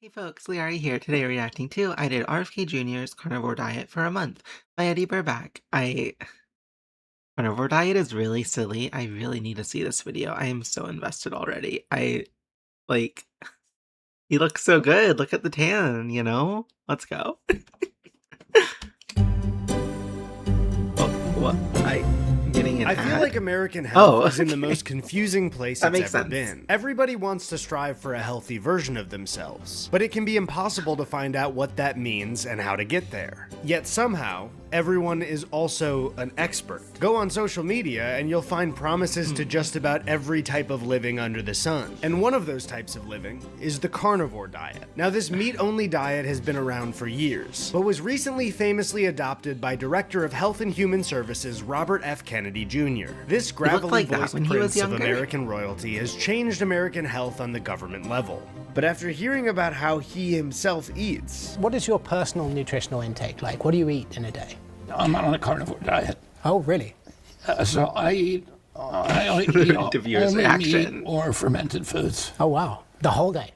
Hey folks, lyarri here. Today reacting to I did RFK Jr.'s Carnivore Diet for a Month by Eddy Burback. Carnivore Diet is really silly. I really need to see this video. I am so invested already. Like, he looks so good. Look at the tan, you know? Let's go. Oh, what? I'm getting an I feel ad? like American health is in the okay. most confusing place That it's makes ever sense. been. Everybody wants to strive for a healthy version of themselves, but it can be impossible to find out what that means and how to get there. Yet somehow, everyone is also an expert. Go on social media and you'll find promises to just about every type of living under the sun. And one of those types of living is the carnivore diet. Now, this meat-only diet has been around for years, but was recently famously adopted by Director of Health and Human Services Robert F. Kennedy Jr. This gravelly voiced prince of American royalty has changed American health on the government level. But after hearing about how he himself eats... What is your personal nutritional intake like? What do you eat in a day? I'm on a carnivore diet. Oh, really? So I only eat only meat or fermented foods. Oh, wow. The whole day?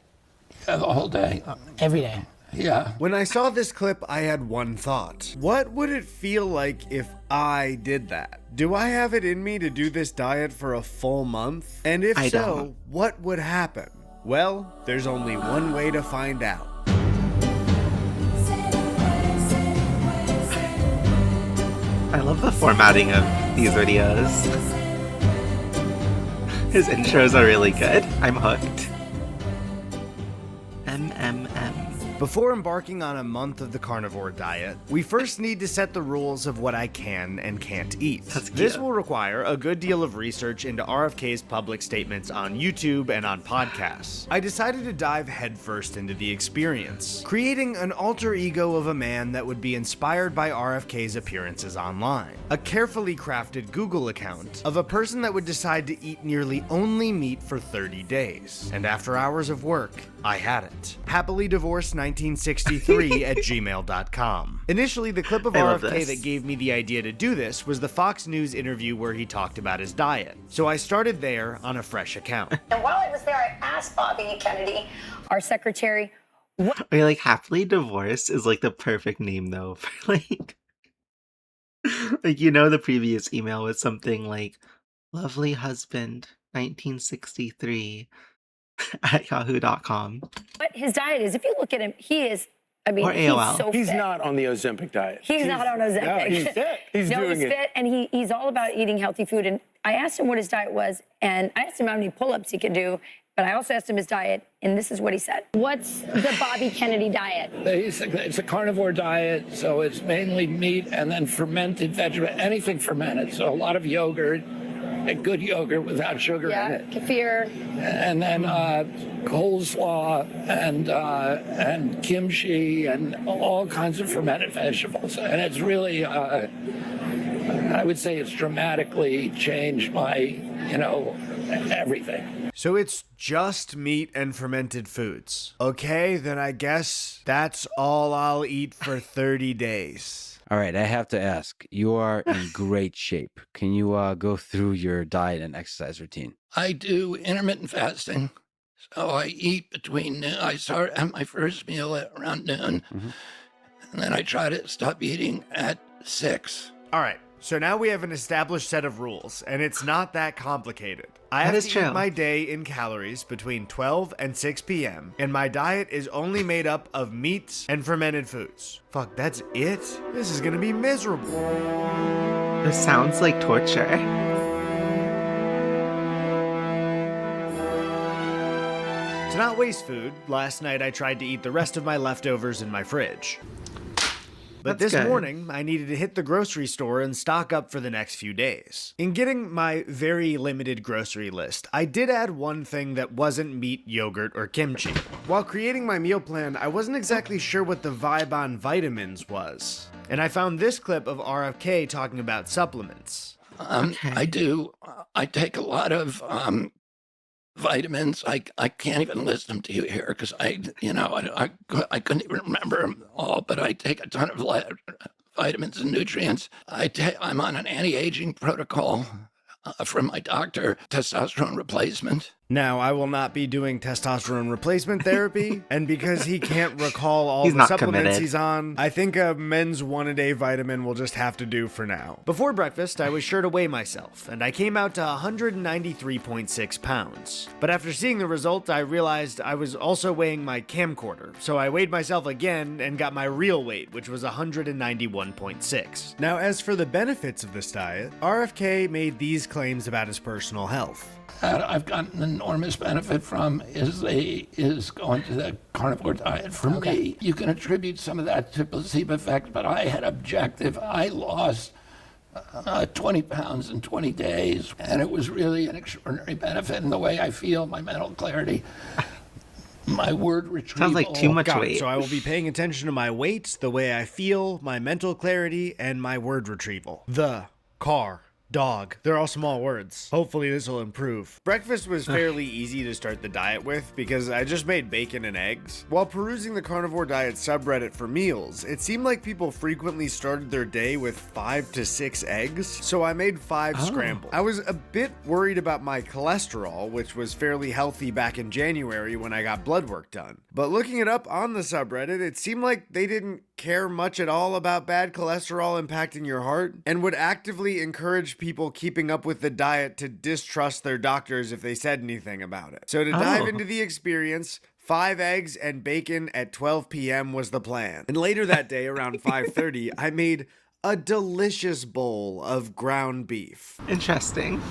Yeah, the whole day. Every day? Yeah. When I saw this clip, I had one thought. What would it feel like if I did that? Do I have it in me to do this diet for a full month? And if so, what would happen? Well, there's only one way to find out. I love the formatting of these videos. His intros are really good. I'm hooked. MMM. Before embarking on a month of the carnivore diet, we first need to set the rules of what I can and can't eat. This will require a good deal of research into RFK's public statements on YouTube and on podcasts. I decided to dive headfirst into the experience, creating an alter ego of a man that would be inspired by RFK's appearances online. A carefully crafted Google account of a person that would decide to eat nearly only meat for 30 days. And after hours of work, I had it. Happily divorced 1963 at gmail.com. Initially, the clip of RFK that gave me the idea to do this was the Fox News interview where he talked about his diet. So I started there on a fresh account. And while I was there, I asked Bobby Kennedy, our secretary, what... Wait, like, happily divorced is like the perfect name though for like, you know, the previous email was something like, lovely husband, 1963. at yahoo.com. What his diet is, if you look at him, he is, I mean, or AOL. he's so fit. He's not on the Ozempic diet. He's not on Ozempic. No, he's fit. He's doing he's fit, and he's all about eating healthy food. And I asked him what his diet was, and I asked him how many pull-ups he could do, but I also asked him his diet, and this is what he said. What's the Bobby Kennedy diet? Basically, it's a carnivore diet, so it's mainly meat and then fermented vegetable, anything fermented. So a lot of yogurt, a good yogurt without sugar in it. Kefir. And then coleslaw and kimchi and all kinds of fermented vegetables. And it's really, I would say it's dramatically changed my, everything. So it's just meat and fermented foods. Okay, then I guess that's all I'll eat for 30 days. All right, I have to ask. You are in great shape. Can you go through your diet and exercise routine? I do intermittent fasting. So I eat between noon. I start at my first meal at around noon. And then I try to stop eating at 6. All right, so now we have an established set of rules, and it's not that complicated. I have to eat my day in calories between 12 and 6 p.m., and my diet is only made up of meats and fermented foods. Fuck, that's it? This is gonna be miserable. This sounds like torture. To not waste food, last night I tried to eat the rest of my leftovers in my fridge. But this morning, I needed to hit the grocery store and stock up for the next few days. In getting my very limited grocery list, I did add one thing that wasn't meat, yogurt, or kimchi. While creating my meal plan, I wasn't exactly sure what the vibe on vitamins was. And I found this clip of RFK talking about supplements. I do. I take a lot of vitamins. I can't even list them to you here because I couldn't even remember them all, but I take a ton of vitamins and nutrients. I'm on an anti-aging protocol from my doctor, testosterone replacement. Now, I will not be doing testosterone replacement therapy, and because he can't recall all He's the not supplements committed. he's on, I think a men's one-a-day vitamin will just have to do for now. Before breakfast, I was sure to weigh myself, and I came out to 193.6 pounds. But after seeing the result, I realized I was also weighing my camcorder, so I weighed myself again and got my real weight, which was 191.6. Now, as for the benefits of this diet, RFK made these claims about his personal health. That I've gotten an enormous benefit from is going to the carnivore diet for me. You can attribute some of that to placebo effect, but I had objective. I lost 20 pounds in 20 days, and it was really an extraordinary benefit in the way I feel, my mental clarity, my word retrieval. Sounds like too much Got it. weight. So I will be paying attention to my weight, the way I feel, my mental clarity, and my word retrieval. The car. Dog. They're all small words. Hopefully this will improve. Breakfast was fairly easy to start the diet with because I just made bacon and eggs. While perusing the carnivore diet subreddit for meals, it seemed like people frequently started their day with 5 to 6 eggs, so I made 5 scrambled. I was a bit worried about my cholesterol, which was fairly healthy back in January when I got blood work done. But looking it up on the subreddit, it seemed like they didn't care much at all about bad cholesterol impacting your heart and would actively encourage people keeping up with the diet to distrust their doctors if they said anything about it. So to dive into the experience, 5 eggs and bacon at 12 p.m. was the plan. And later that day around 5:30, I made a delicious bowl of ground beef. Interesting.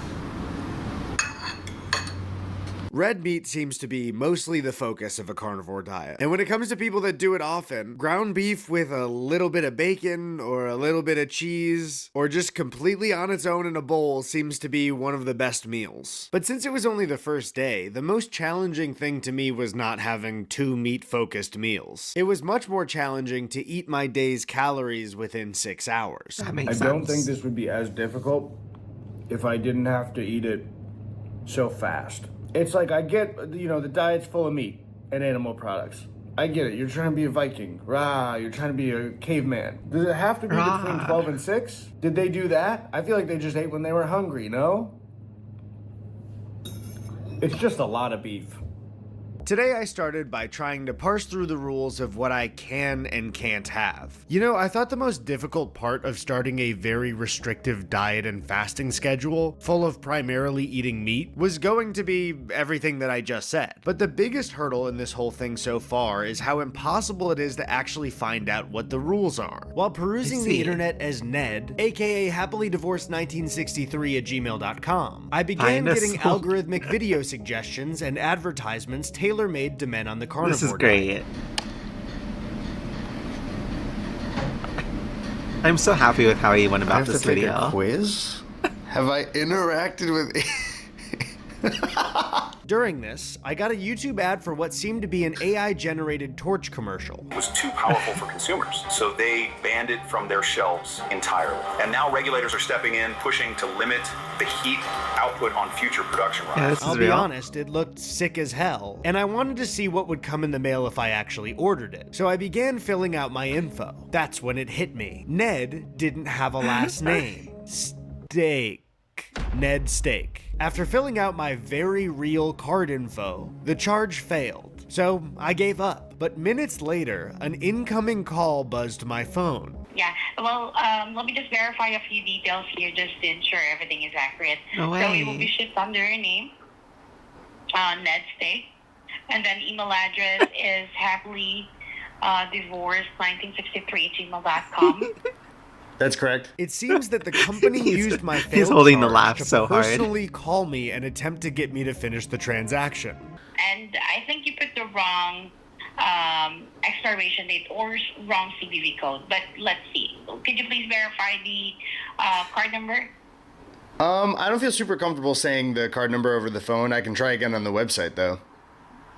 Red meat seems to be mostly the focus of a carnivore diet. And when it comes to people that do it often, ground beef with a little bit of bacon or a little bit of cheese or just completely on its own in a bowl seems to be one of the best meals. But since it was only the first day, the most challenging thing to me was not having 2 meat-focused meals. It was much more challenging to eat my day's calories within 6 hours. That makes I sense. don't think this would be as difficult if I didn't have to eat it so fast. It's like I get, the diet's full of meat and animal products. I get it. You're trying to be a Viking. Rah, you're trying to be a caveman. Does it have to be between 12 and 6? Did they do that? I feel like they just ate when they were hungry, no? It's just a lot of beef. Today I started by trying to parse through the rules of what I can and can't have. I thought the most difficult part of starting a very restrictive diet and fasting schedule, full of primarily eating meat, was going to be everything that I just said. But the biggest hurdle in this whole thing so far is how impossible it is to actually find out what the rules are. While perusing the internet as Ned, aka happily divorced 1963 at gmail.com, I began getting algorithmic video suggestions and advertisements tailor-made to men on the carnivore This is great. diet. I'm so happy with how he went about this video. A quiz? Have I interacted with... During this, I got a YouTube ad for what seemed to be an AI-generated torch commercial. It was too powerful for consumers, so they banned it from their shelves entirely. And now regulators are stepping in, pushing to limit the heat output on future production runs. Yeah, this is I'll real. be honest, it looked sick as hell, and I wanted to see what would come in the mail if I actually ordered it. So I began filling out my info. That's when it hit me. Ned didn't have a last name. Steak. Ned Steak. After filling out my very real card info, the charge failed. So I gave up. But minutes later, an incoming call buzzed my phone. Yeah, well, let me just verify a few details here just to ensure everything is accurate. No way. So it will be shipped under your name, Ned Steak, and then email address is happily divorced 1963@gmail.com. That's correct. It seems that the company used my failed he's holding the charge laugh to so hard. personally call me and attempt to get me to finish the transaction. And I think you put the wrong expiration date or wrong CVV code, but let's see. Could you please verify the card number? I don't feel super comfortable saying the card number over the phone. I can try again on the website, though.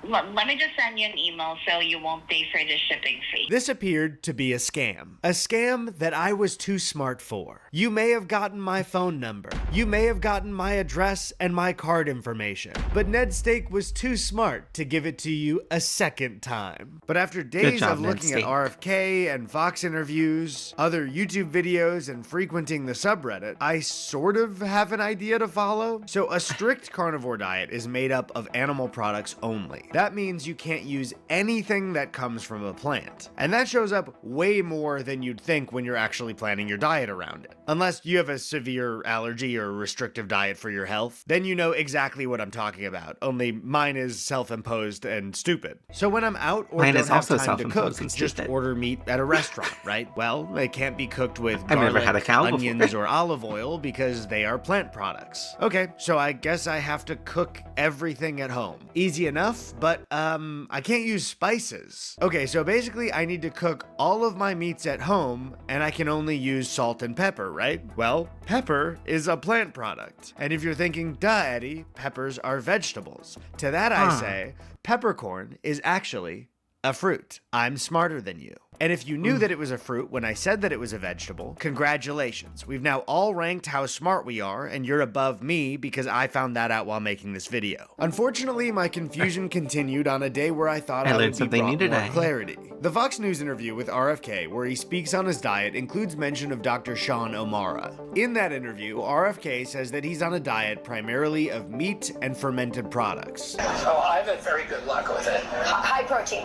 Let me just send you an email so you won't pay for the shipping fee. This appeared to be a scam. A scam that I was too smart for. You may have gotten my phone number. You may have gotten my address and my card information. But Ned Steak was too smart to give it to you a second time. But after days of looking at RFK and Fox interviews, other YouTube videos, and frequenting the subreddit, I sort of have an idea to follow. So a strict carnivore diet is made up of animal products only. That means you can't use anything that comes from a plant. And that shows up way more than you'd think when you're actually planning your diet around it. Unless you have a severe allergy or restrictive diet for your health, then you know exactly what I'm talking about. Only mine is self-imposed and stupid. So when I'm out or don't have time to cook, just order meat at a restaurant, right? Well, it can't be cooked with garlic, onions, or olive oil because they are plant products. Okay, so I guess I have to cook everything at home. Easy enough, but I can't use spices. Okay, so basically I need to cook all of my meats at home and I can only use salt and pepper, right? Well, pepper is a plant product. And if you're thinking, duh, Eddie, peppers are vegetables. To that I say, peppercorn is actually a fruit. I'm smarter than you. And if you knew that it was a fruit when I said that it was a vegetable, congratulations. We've now all ranked how smart we are, and you're above me because I found that out while making this video. Unfortunately, my confusion continued on a day where I thought I would be brought more clarity. The Fox News interview with RFK, where he speaks on his diet, includes mention of Dr. Sean O'Mara. In that interview, RFK says that he's on a diet primarily of meat and fermented products. Oh, I've had very good luck with it. High protein.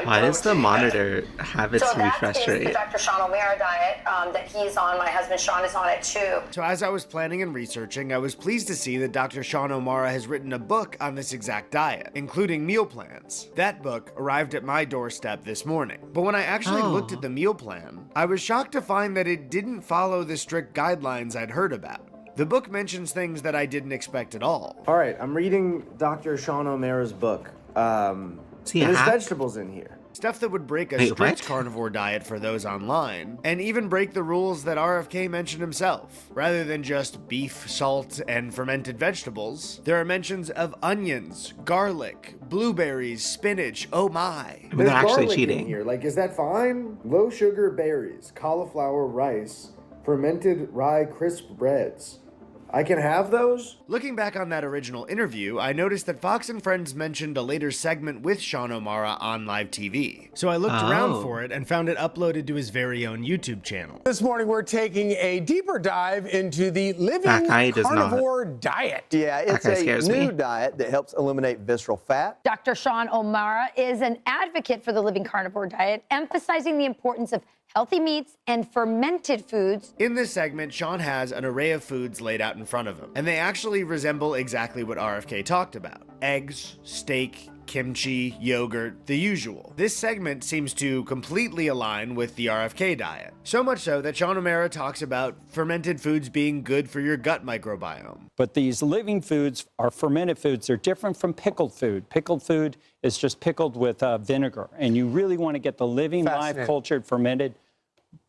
Why does the monitor have its refresh rate? The Dr. Sean O'Mara diet that he's on. My husband Sean is on it too. So as I was planning and researching, I was pleased to see that Dr. Sean O'Mara has written a book on this exact diet, including meal plans. That book arrived at my doorstep this morning. But when I actually looked at the meal plan, I was shocked to find that it didn't follow the strict guidelines I'd heard about. The book mentions things that I didn't expect at all. All right, I'm reading Dr. Sean O'Mara's book. There's vegetables in here. Stuff that would break a strict carnivore diet for those online, and even break the rules that RFK mentioned himself. Rather than just beef, salt, and fermented vegetables, there are mentions of onions, garlic, blueberries, spinach, oh my. There's garlic in here. Like, is that fine? Low sugar berries, cauliflower rice, fermented rye crisp breads. I can have those? Looking back on that original interview, I noticed that Fox and Friends mentioned a later segment with Sean O'Mara on live TV. So I looked around for it and found it uploaded to his very own YouTube channel. This morning, we're taking a deeper dive into the living carnivore diet. Yeah, it's a new diet that helps eliminate visceral fat. Dr. Sean O'Mara is an advocate for the living carnivore diet, emphasizing the importance of healthy meats and fermented foods. In this segment, Sean has an array of foods laid out in front of him, and they actually resemble exactly what RFK talked about. Eggs, steak, kimchi, yogurt, the usual. This segment seems to completely align with the RFK diet. So much so that Sean O'Mara talks about fermented foods being good for your gut microbiome. But these living foods are fermented foods. They're different from pickled food. Pickled food is just pickled with vinegar. And you really want to get the living, live, cultured, fermented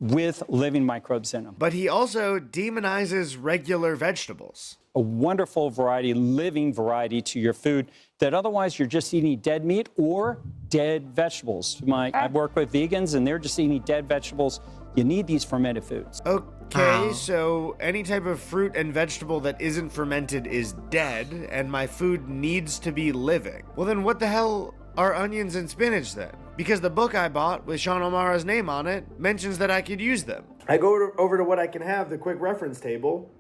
with living microbes in them. But he also demonizes regular vegetables. A wonderful variety, living variety to your food that otherwise you're just eating dead meat or dead vegetables. I've worked with vegans and they're just eating dead vegetables. You need these fermented foods. Okay, so any type of fruit and vegetable that isn't fermented is dead, and my food needs to be living. Well, then what the hell are onions and spinach then? Because the book I bought with Sean O'Mara's name on it mentions that I could use them. I go over to what I can have, the quick reference table,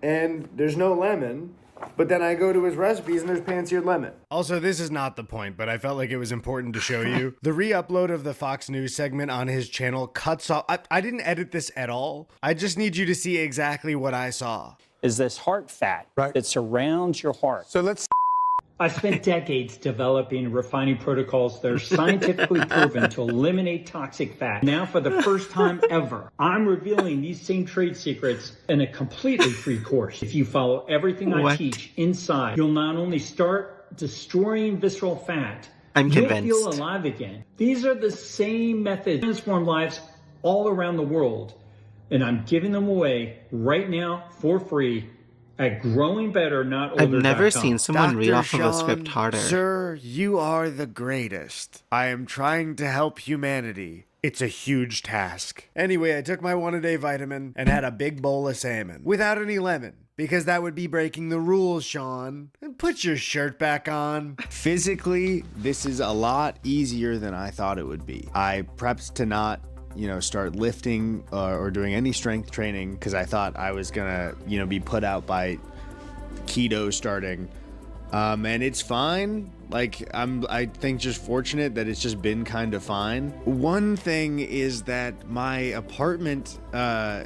and there's no lemon, but then I go to his recipes and there's pan-seared lemon. Also, this is not the point, but I felt like it was important to show you. The re-upload of the Fox News segment on his channel cuts off. I didn't edit this at all. I just need you to see exactly what I saw. Is this heart fat that surrounds your heart. So let's... I spent decades developing and refining protocols that are scientifically proven to eliminate toxic fat. Now, for the first time ever, I'm revealing these same trade secrets in a completely free course. If you follow everything I teach inside, you'll not only start destroying visceral fat, you'll feel alive again. These are the same methods that transform lives all around the world, and I'm giving them away right now for free at growingbetter.older.com. I've never seen someone read Dr. off of a script Sean, harder. Sir, you are the greatest. I am trying to help humanity. It's a huge task. Anyway, I took my 1-a-day vitamin and had a big bowl of salmon without any lemon. Because that would be breaking the rules, Sean. And put your shirt back on. Physically, this is a lot easier than I thought it would be. I prepped to not, start lifting or doing any strength training because I thought I was gonna, be put out by keto starting. And it's fine. Like, I think just fortunate that it's just been kind of fine. One thing is that my apartment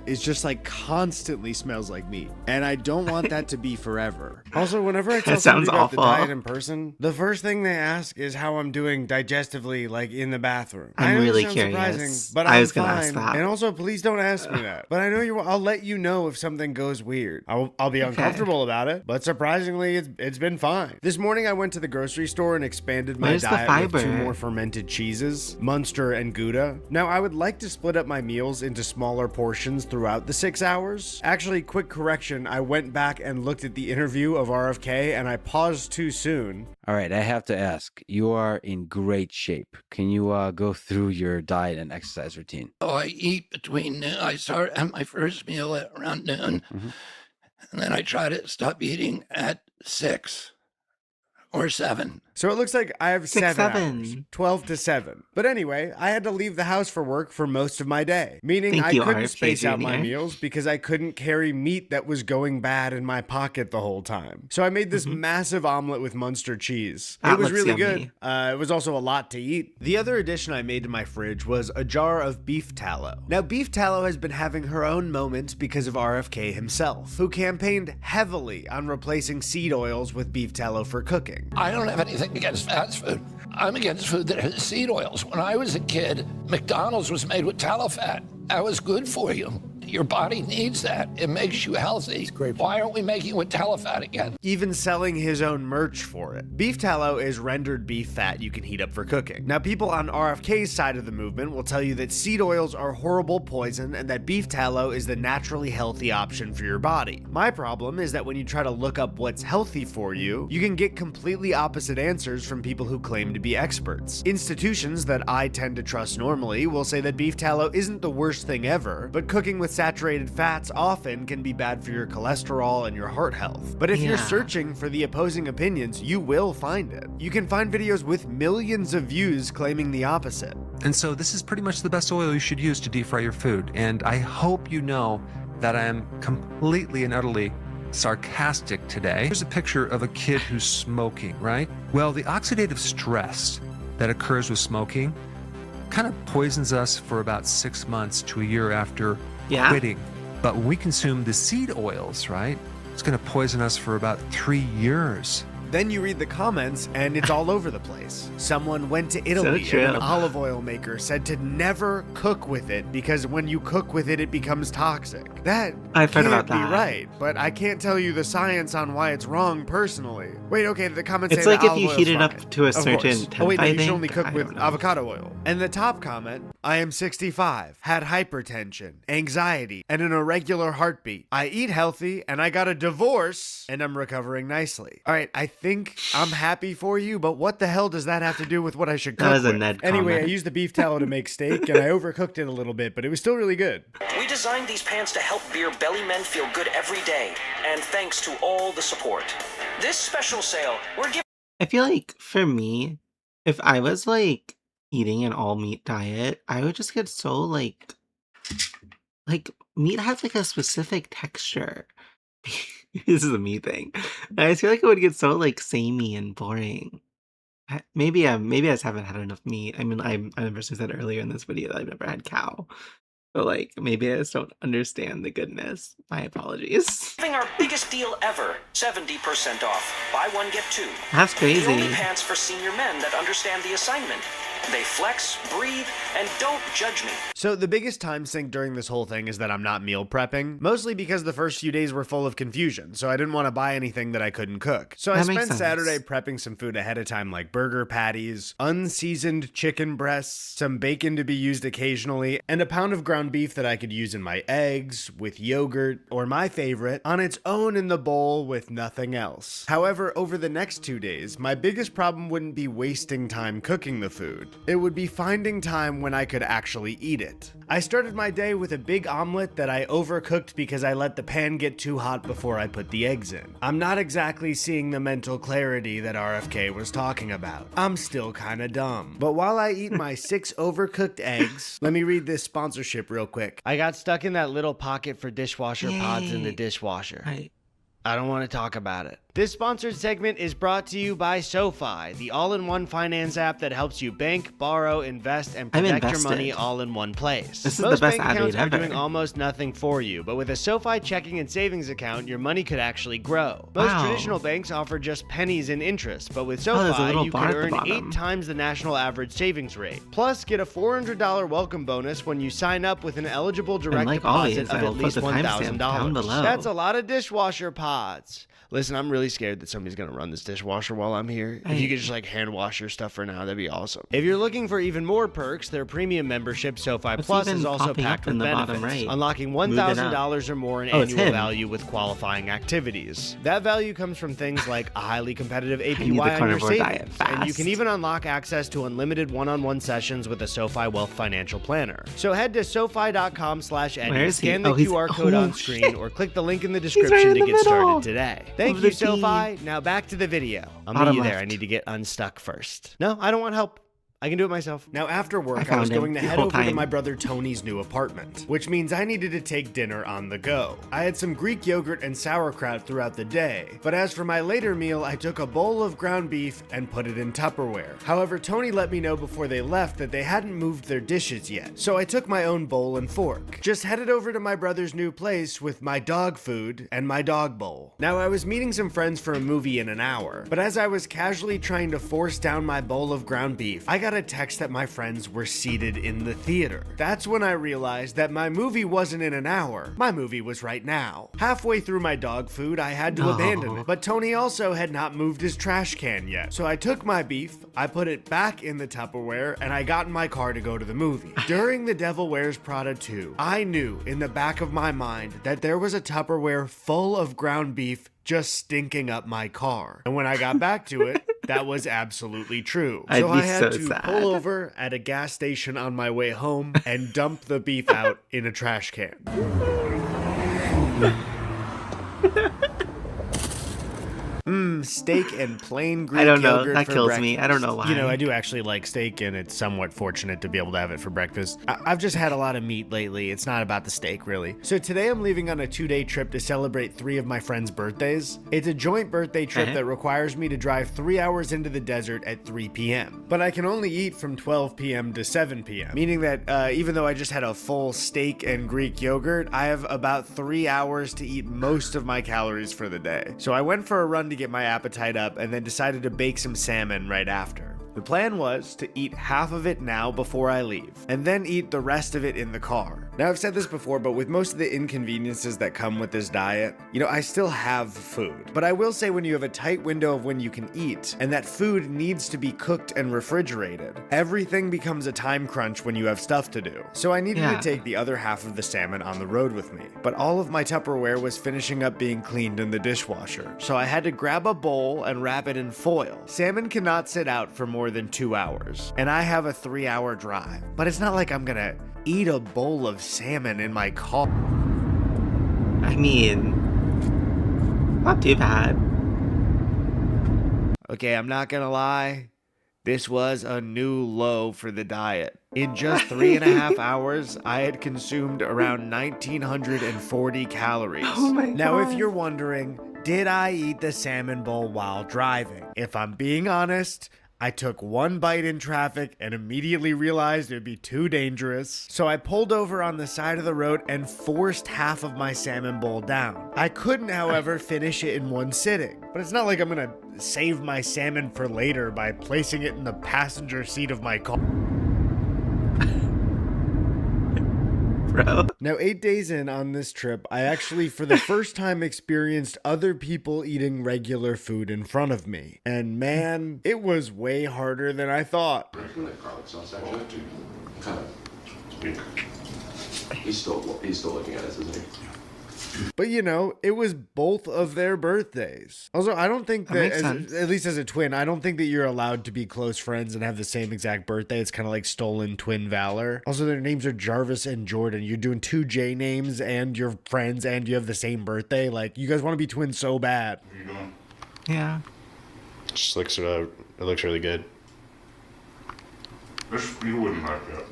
is just like constantly smells like meat. And I don't want that to be forever. Also, whenever I tell somebody about the diet in person, the first thing they ask is how I'm doing digestively, like in the bathroom. I'm really curious. But I I'm was gonna fine. ask that. And also, please don't ask me that. But I know I'll let you know if something goes weird. I'll be uncomfortable about it, but surprisingly, it's been fine. This morning I went to the grocery store and expanded my diet with 2 more fermented cheeses, Munster and Gouda. Now, I would like to split up my meals into smaller portions throughout the 6 hours. Actually, quick correction, I went back and looked at the interview of RFK and I paused too soon. All right, I have to ask, you are in great shape. Can you go through your diet and exercise routine? Oh, I eat between noon. I start at my first meal at around noon, and then I try to stop eating at 6 or 7. So it looks like I have 7 hours, 7. 12 to 7. But anyway, I had to leave the house for work for most of my day, meaning I couldn't space out my meals because I couldn't carry meat that was going bad in my pocket the whole time. So I made this massive omelet with Munster cheese. It was really good. It was also a lot to eat. The other addition I made to my fridge was a jar of beef tallow. Now, beef tallow has been having her own moments because of RFK himself, who campaigned heavily on replacing seed oils with beef tallow for cooking. I don't have anything against fast food. I'm against food that has seed oils. When I was a kid, McDonald's was made with tallow fat. That was good for you. Your body needs that. It makes you healthy. Why aren't we making it with tallow fat again? Even selling his own merch for it. Beef tallow is rendered beef fat you can heat up for cooking. Now, people on RFK's side of the movement will tell you that seed oils are horrible poison and that beef tallow is the naturally healthy option for your body. My problem is that when you try to look up what's healthy for you, you can get completely opposite answers from people who claim to be experts. Institutions that I tend to trust normally will say that beef tallow isn't the worst thing ever, but cooking with saturated fats often can be bad for your cholesterol and your heart health. But if you're searching for the opposing opinions, you will find it. You can find videos with millions of views claiming the opposite. And so this is pretty much the best oil you should use to deep fry your food. And I hope you know that I am completely and utterly sarcastic today. Here's a picture of a kid who's smoking, right? Well, the oxidative stress that occurs with smoking kind of poisons us for about 6 months to a year after quitting. But when we consume the seed oils, right, it's going to poison us for about 3 years. Then you read the comments and it's all over the place. Someone went to Italy and an olive oil maker said to never cook with it because when you cook with it, it becomes toxic. That I've heard can't about be that. right, but I can't tell you the science on why it's wrong personally. Wait, okay, the comments It's say like that if olive you oil's heat it fine. up to a Of certain course. temp, Oh wait, no, I you should think. only cook I with don't know. avocado oil. And the top comment, I am 65, had hypertension, anxiety, and an irregular heartbeat. I eat healthy, and I got a divorce, and I'm recovering nicely. All right, I think I'm happy for you, but what the hell does that have to do with what I should cook That was a with? Ned Anyway, comment. I used the beef tallow to make steak, and I overcooked it a little bit, but it was still really good. We designed these pants to help beer belly men feel good every day, and thanks to all the support. This special sale, we're giving... I feel like for me, if I was like eating an all meat diet, I would just get so like meat has like a specific texture. This is a me thing. I just feel like it would get so like samey and boring. Maybe I just haven't had enough meat. I mean, I never said earlier in this video that I've never had cow. But like maybe I just don't understand the goodness. My apologies. Giving our biggest deal ever, 70% off. Buy one, get two. That's crazy. The only pants for senior men that understand the assignment. They flex, breathe, and don't judge me. So the biggest time sink during this whole thing is that I'm not meal prepping, mostly because the first few days were full of confusion, so I didn't want to buy anything that I couldn't cook. So I spent Saturday prepping some food ahead of time, like burger patties, unseasoned chicken breasts, some bacon to be used occasionally, and a pound of ground beef that I could use in my eggs, with yogurt, or my favorite, on its own in the bowl with nothing else. However, over the next 2 days, my biggest problem wouldn't be wasting time cooking the food. It would be finding time when I could actually eat it. I started my day with a big omelet that I overcooked because I let the pan get too hot before I put the eggs in. I'm not exactly seeing the mental clarity that RFK was talking about. I'm still kinda dumb. But while I eat my 6 overcooked eggs, let me read this sponsorship real quick. I got stuck in that little pocket for dishwasher pods in the dishwasher. I don't want to talk about it. This sponsored segment is brought to you by Sofi, the all-in-one finance app that helps you bank, borrow, invest, and protect your money all in one place. This is Most the best bank ad accounts read are ever. doing almost nothing for you, but with a Sofi checking and savings account, your money could actually grow. Most traditional banks offer just pennies in interest, but with there's a Sofi, little you bar can at the earn bottom. 8 times the national average savings rate. Plus, get a $400 welcome bonus when you sign up with an eligible direct like deposit always, of I will at put least the timestamp down $1,000. below. That's a lot of dishwasher pods. Listen, I'm really scared that somebody's gonna run this dishwasher while I'm here. If you could just like hand wash your stuff for now, that'd be awesome. If you're looking for even more perks, their premium membership, Sofi Plus, is also packed with benefits, unlocking $1,000 or more in annual value with qualifying activities. That value comes from things like a highly competitive APY on your savings, and you can even unlock access to unlimited one-on-one sessions with a Sofi Wealth Financial Planner. So head to sofi.com/Eddy, scan the QR code on screen, or click the link in the description to get started today. Thank you, Sofi. Now back to the video. I'll meet you there. I need to get unstuck first. No, I don't want help. I can do it myself. Now, after work, I was going to head over to my brother Tony's new apartment, which means I needed to take dinner on the go. I had some Greek yogurt and sauerkraut throughout the day, but as for my later meal, I took a bowl of ground beef and put it in Tupperware. However, Tony let me know before they left that they hadn't moved their dishes yet, so I took my own bowl and fork. Just headed over to my brother's new place with my dog food and my dog bowl. Now, I was meeting some friends for a movie in an hour, but as I was casually trying to force down my bowl of ground beef, I got a text that my friends were seated in the theater. That's when I realized that my movie wasn't in an hour. My movie was right now. Halfway through my dog food, I had to abandon it, but Tony also had not moved his trash can yet. So I took my beef, I put it back in the Tupperware, and I got in my car to go to the movie. During The Devil Wears Prada 2, I knew in the back of my mind that there was a Tupperware full of ground beef just stinking up my car. And when I got back to it, that was absolutely true. So I had to pull over at a gas station on my way home and dump the beef out in a trash can. Steak and plain Greek I don't know. yogurt That for kills breakfast. me. I don't know why. You know, I do actually like steak, and it's somewhat fortunate to be able to have it for breakfast. I've just had a lot of meat lately. It's not about the steak, really. So today I'm leaving on a 2-day trip to celebrate 3 of my friends' birthdays. It's a joint birthday trip that requires me to drive 3 hours into the desert at 3 p.m. But I can only eat from 12 p.m. to 7 p.m., meaning that even though I just had a full steak and Greek yogurt, I have about 3 hours to eat most of my calories for the day. So I went for a run to get my appetite up and then decided to bake some salmon right after. The plan was to eat half of it now before I leave, and then eat the rest of it in the car. Now, I've said this before, but with most of the inconveniences that come with this diet, you know, I still have food. But I will say when you have a tight window of when you can eat, and that food needs to be cooked and refrigerated, everything becomes a time crunch when you have stuff to do. So I needed to take the other half of the salmon on the road with me. But all of my Tupperware was finishing up being cleaned in the dishwasher, so I had to grab a bowl and wrap it in foil. Salmon cannot sit out for more than 2 hours, and I have a 3-hour drive. But it's not like I'm gonna eat a bowl of salmon in my car. I mean, not too bad. Okay, I'm not gonna lie. This was a new low for the diet. In just 3.5 hours, I had consumed around 1,940 calories. Oh my Now, God. if you're wondering, did I eat the salmon bowl while driving? If I'm being honest, I took one bite in traffic and immediately realized it would be too dangerous. So I pulled over on the side of the road and forced half of my salmon bowl down. I couldn't, however, finish it in one sitting. But it's not like I'm gonna save my salmon for later by placing it in the passenger seat of my car. Bro. Now, 8 days in on this trip, I actually, for the first time, experienced other people eating regular food in front of me. And man, it was way harder than I thought. I reckon that garlic sauce actually have to kind of speak. He's still looking at us, isn't he? But you know, it was both of their birthdays. Also, I don't think that, at least as a twin, I don't think that you're allowed to be close friends and have the same exact birthday. It's kind of like stolen twin valor. Also, their names are Jarvis and Jordan. You're doing 2 J names and you're friends and you have the same birthday. Like, you guys want to be twins so bad. Where are you going? Yeah. Just looks it looks really good. You wouldn't like that.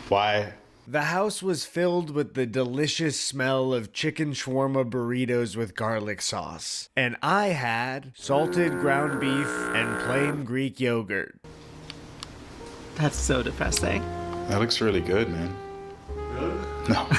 Why? The house was filled with the delicious smell of chicken shawarma burritos with garlic sauce. And I had salted ground beef and plain Greek yogurt. That's so depressing. That looks really good, man. Really? No.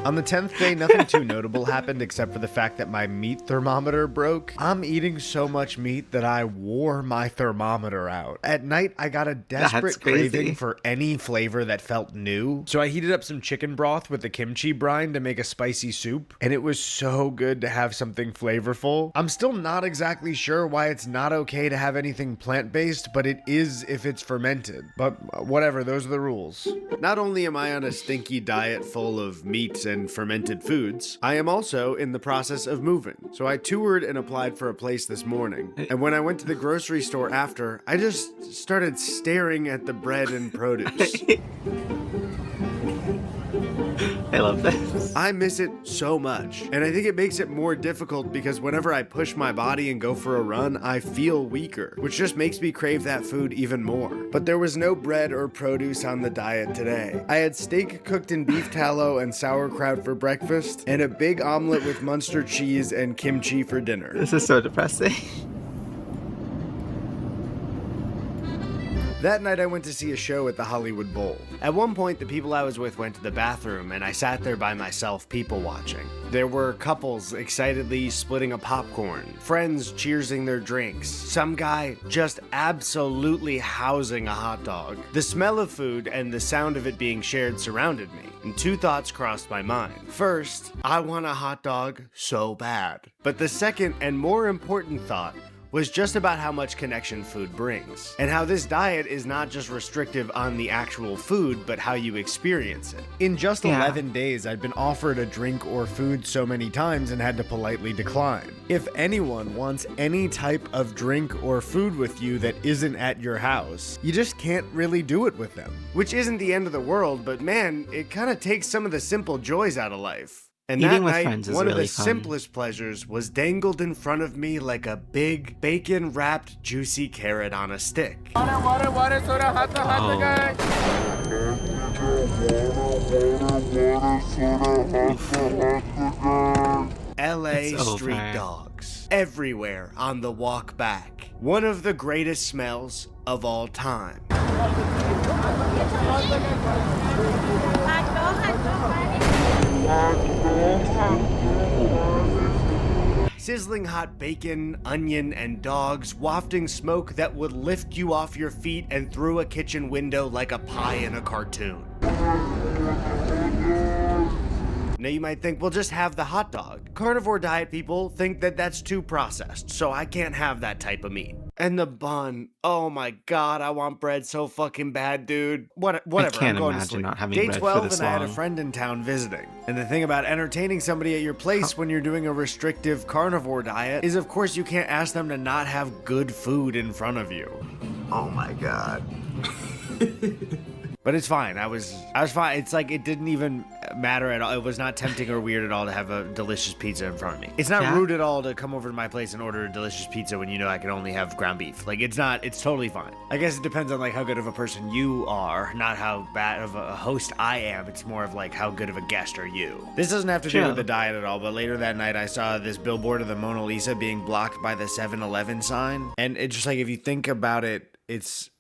On the 10th day, nothing too notable happened except for the fact that my meat thermometer broke. I'm eating so much meat that I wore my thermometer out. At night, I got a desperate craving for any flavor that felt new. So I heated up some chicken broth with the kimchi brine to make a spicy soup, and it was so good to have something flavorful. I'm still not exactly sure why it's not okay to have anything plant-based, but it is if it's fermented. But whatever, those are the rules. Not only am I on a stinky diet full of meats and fermented foods, I am also in the process of moving. So I toured and applied for a place this morning. And when I went to the grocery store after, I just started staring at the bread and produce. I love this. I miss it so much. And I think it makes it more difficult because whenever I push my body and go for a run, I feel weaker, which just makes me crave that food even more. But there was no bread or produce on the diet today. I had steak cooked in beef tallow and sauerkraut for breakfast, and a big omelet with Munster cheese and kimchi for dinner. This is so depressing. That night I went to see a show at the Hollywood Bowl. At one point, the people I was with went to the bathroom and I sat there by myself people watching. There were couples excitedly splitting a popcorn, friends cheersing their drinks, some guy just absolutely housing a hot dog. The smell of food and the sound of it being shared surrounded me, and 2 thoughts crossed my mind. First, I want a hot dog so bad. But the second and more important thought was just about how much connection food brings, and how this diet is not just restrictive on the actual food, but how you experience it. In just 11 days, I'd been offered a drink or food so many times and had to politely decline. If anyone wants any type of drink or food with you that isn't at your house, you just can't really do it with them. Which isn't the end of the world, but man, it kind of takes some of the simple joys out of life. And Eating that with night, friends is one of really the fun. simplest pleasures was dangled in front of me like a big, bacon-wrapped, juicy carrot on a stick. LA street dogs, everywhere on the walk back. One of the greatest smells of all time. Sizzling hot bacon, onion, and dogs wafting smoke that would lift you off your feet and through a kitchen window like a pie in a cartoon. Now you might think, well, just have the hot dog. Carnivore diet people think that that's too processed, so I can't have that type of meat. And the bun, oh my god, I want bread so fucking bad, dude. Whatever, I can't I'm going to imagine sleep. not having Day bread for 12 this and I had a long. friend in town visiting. And the thing about entertaining somebody at your place when you're doing a restrictive carnivore diet is, of course, you can't ask them to not have good food in front of you. Oh my god. But it's fine. I was fine. It's like it didn't even matter at all. It was not tempting or weird at all to have a delicious pizza in front of me. It's not rude at all to come over to my place and order a delicious pizza when you know I can only have ground beef. Like, it's totally fine. I guess it depends on like how good of a person you are, not how bad of a host I am. It's more of like how good of a guest are you. This doesn't have to do with the diet at all, but later that night I saw this billboard of the Mona Lisa being blocked by the 7-Eleven sign. And it's just like, if you think about it, it's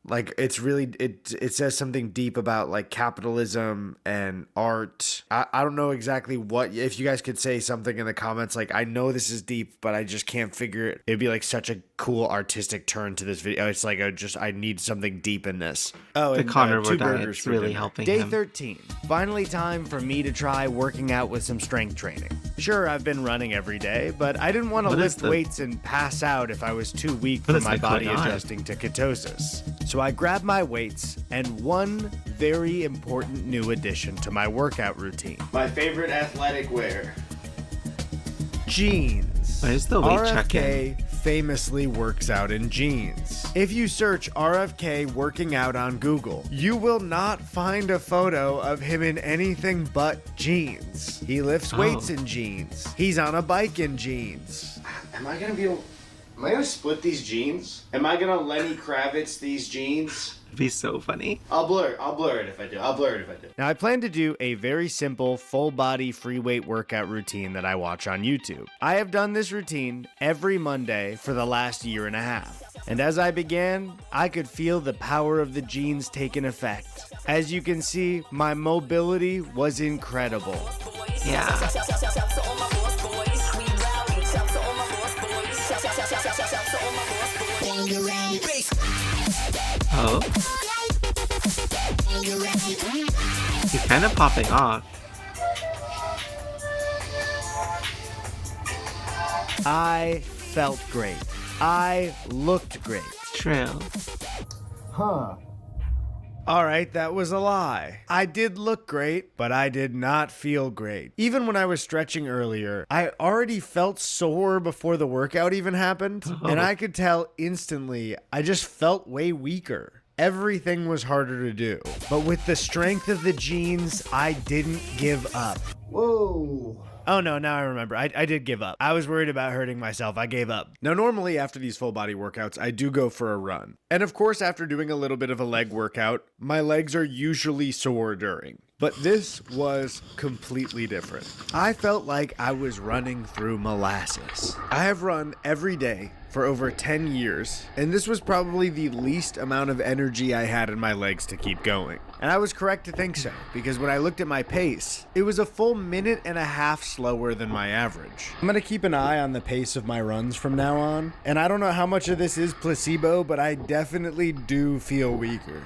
like, it's really, it says something deep about like capitalism and art. I don't know exactly what, if you guys could say something in the comments, like, I know this is deep, but I just can't figure it. It'd be like such a cool artistic turn to this video. It's like, I need something deep in this. Oh, the and carnivore 2 diet's burgers for really dinner. helping Day him. 13. Finally time for me to try working out with some strength training. Sure, I've been running every day, but I didn't want to lift weights and pass out if I was too weak for my body adjusting to ketosis. So I grabbed my weights and one very important new addition to my workout routine. My favorite athletic wear. Jeans. Where's the weight RFK check-in? famously works out in jeans. If you search RFK working out on Google, you will not find a photo of him in anything but jeans. He lifts weights in jeans. He's on a bike in jeans. Am I gonna split these jeans? Am I gonna Lenny Kravitz these jeans? It'd be so funny. I'll blur it if I do. Now, I plan to do a very simple full body free weight workout routine that I watch on YouTube. I have done this routine every Monday for the last year and a half. And as I began, I could feel the power of the jeans taking effect. As you can see, my mobility was incredible. Yeah. Oh. He's kind of popping off. I felt great. I looked great. True. Huh. All right, that was a lie. I did look great, but I did not feel great. Even when I was stretching earlier, I already felt sore before the workout even happened, and I could tell instantly I just felt way weaker. Everything was harder to do. But with the strength of the jeans, I didn't give up. Whoa. Oh no, now I remember. I did give up. I was worried about hurting myself. I gave up. Now, normally after these full body workouts, I do go for a run. And of course, after doing a little bit of a leg workout, my legs are usually sore during. But this was completely different. I felt like I was running through molasses. I have run every day for over 10 years, and this was probably the least amount of energy I had in my legs to keep going. And I was correct to think so, because when I looked at my pace, it was a full minute and a half slower than my average. I'm gonna keep an eye on the pace of my runs from now on, and I don't know how much of this is placebo, but I definitely do feel weaker.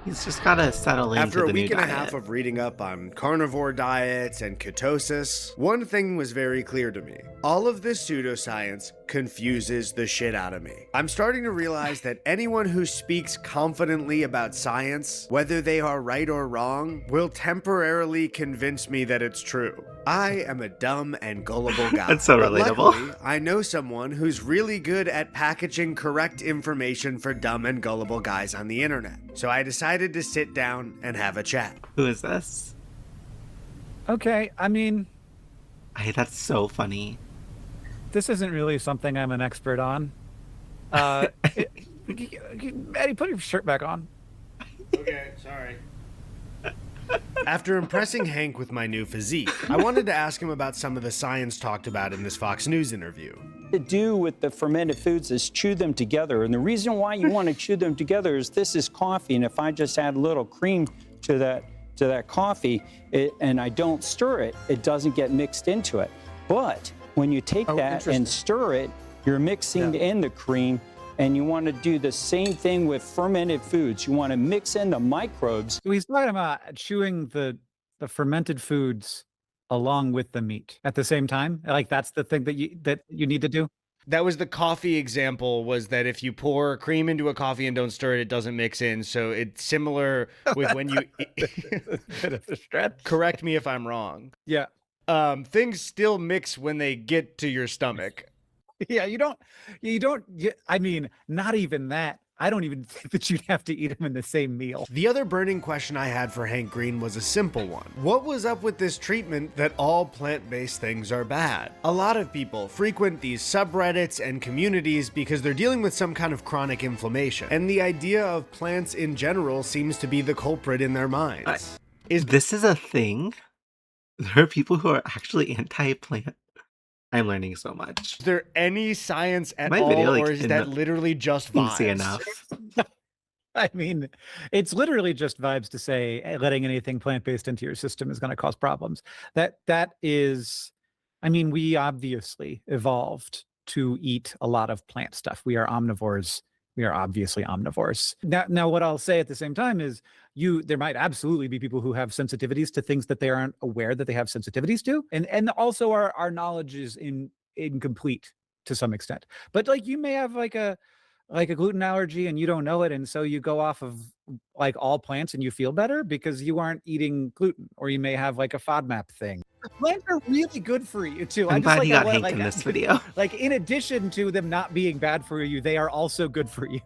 He's just gotta settle into After a the new week and a diet. half of reading up on carnivore diets and ketosis, one thing was very clear to me. All of this pseudoscience confuses the shit out of me. I'm starting to realize that anyone who speaks confidently about science, whether they are right or wrong, will temporarily convince me that it's true. I am a dumb and gullible guy. That's so But relatable. luckily, I know someone who's really good at packaging correct information for dumb and gullible guys on the internet. So I decided to sit down and have a chat. Who is this? Okay, I mean, Hey, that's so funny. this isn't really something I'm an expert on. Eddie, put your shirt back on. Okay, sorry. After impressing Hank with my new physique, I wanted to ask him about some of the science talked about in this Fox News interview. To do with the fermented foods is chew them together. And the reason why you want to chew them together is this is coffee. And if I just add a little cream to that coffee and I don't stir it, it doesn't get mixed into it. But when you take that and stir it, you're mixing in the cream. And you want to do the same thing with fermented foods. You want to mix in the microbes. So he's talking about chewing the fermented foods along with the meat at the same time. Like that's the thing that you need to do. That was the coffee example, was that if you pour cream into a coffee and don't stir it, it doesn't mix in. So it's similar with when you Bit of a stretch. correct me if I'm wrong. Yeah. Things still mix when they get to your stomach. Yeah, I mean, not even that. I don't even think that you'd have to eat them in the same meal. The other burning question I had for Hank Green was a simple one. What was up with this treatment that all plant-based things are bad? A lot of people frequent these subreddits and communities because they're dealing with some kind of chronic inflammation, and the idea of plants in general seems to be the culprit in their minds. This is a thing? There are people who are actually anti-plant. I'm learning so much. Is there any science at My all, video, like, or is in that the- literally just Easy vibes? enough. I mean, it's literally just vibes to say letting anything plant-based into your system is going to cause problems. That is, I mean, we obviously evolved to eat a lot of plant stuff. We are omnivores. We are obviously omnivores. Now, what I'll say at the same time is there might absolutely be people who have sensitivities to things that they aren't aware that they have sensitivities to. And also our knowledge is incomplete to some extent. But like you may have like a gluten allergy and you don't know it. And so you go off of like all plants and you feel better because you aren't eating gluten, or you may have like a FODMAP thing. Plants are really good for you too. I'm glad he got Hank in this video. Like in addition to them not being bad for you, they are also good for you.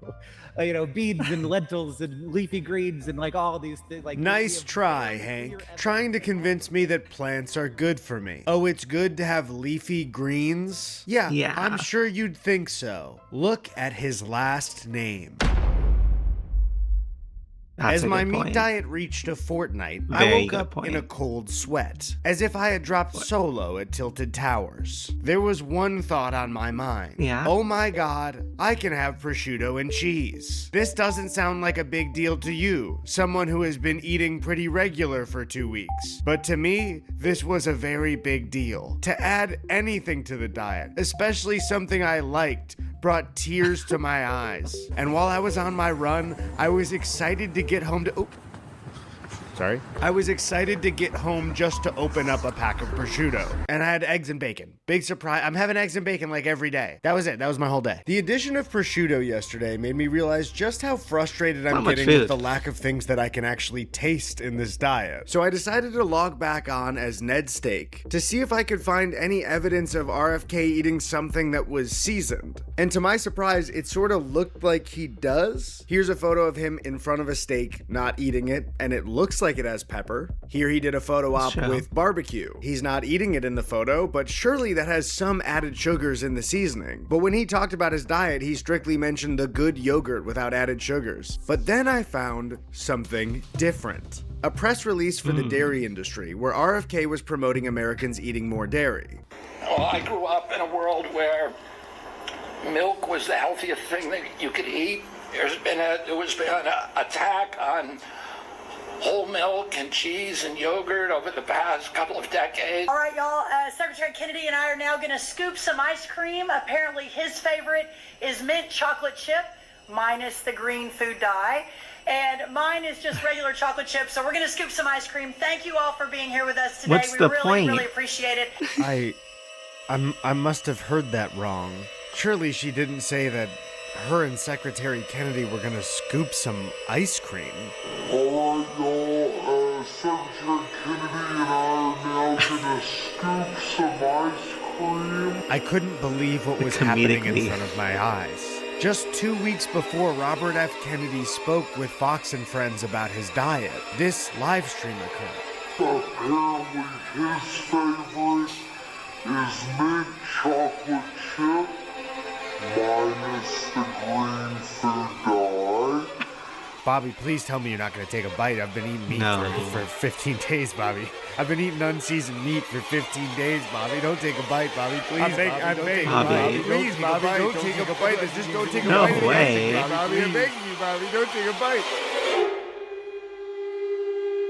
You know, beans and lentils and leafy greens and like all these things. Like Nice try, Hank. Trying to convince me that plants are good for me. Oh, it's good to have leafy greens? Yeah, I'm sure you'd think so. Look at his last name. As my meat diet reached a fortnight, I woke up in a cold sweat, as if I had dropped solo at Tilted Towers. There was one thought on my mind. Oh my god, I can have prosciutto and cheese. This doesn't sound like a big deal to you, someone who has been eating pretty regular for 2 weeks. But to me, this was a very big deal. To add anything to the diet, especially something I liked, brought tears to my eyes. And while I was on my run, I was excited to get home to... I was excited to get home just to open up a pack of prosciutto. And I had eggs and bacon. Big surprise. I'm having eggs and bacon like every day. That was it. That was my whole day. The addition of prosciutto yesterday made me realize just how frustrated I'm getting with the lack of things that I can actually taste in this diet. So I decided to log back on as Ned Steak to see if I could find any evidence of RFK eating something that was seasoned. And to my surprise, it sort of looked like he does. Here's a photo of him in front of a steak, not eating it, and it looks like it has pepper. Here he did a photo op with barbecue. He's not eating it in the photo, but surely that has some added sugars in the seasoning. But when he talked about his diet, he strictly mentioned the good yogurt without added sugars. But then I found something different. A press release for the dairy industry, where RFK was promoting Americans eating more dairy. Well, I grew up in a world where milk was the healthiest thing that you could eat. There was been an attack on whole milk and cheese and yogurt over the past couple of decades. All right, y'all, Secretary Kennedy and I are now going to scoop some ice cream. Apparently his favorite is mint chocolate chip, minus the green food dye. And mine is just regular chocolate chip, so we're going to scoop some ice cream. Thank you all for being here with us today. What's the point? Really appreciate it. I must have heard that wrong. Surely she didn't say that her and Secretary Kennedy were gonna scoop some ice cream. All right, y'all, Secretary Kennedy and I are now gonna scoop some ice cream. I couldn't believe what was happening in front of my eyes. Just 2 weeks before Robert F. Kennedy spoke with Fox and Friends about his diet, this live stream occurred. Apparently his favorite is mint chocolate chip, minus the green food dye. Bobby, please tell me you're not going to take a bite. I've been eating meat for 15 days, Bobby. I've been eating unseasoned meat for 15 days, Bobby. Don't take a bite, Bobby. Please, Bobby. Please, Bobby, don't take a bite. Just don't take a bite. No way. Bobby, I'm begging you, Bobby. Don't take a bite.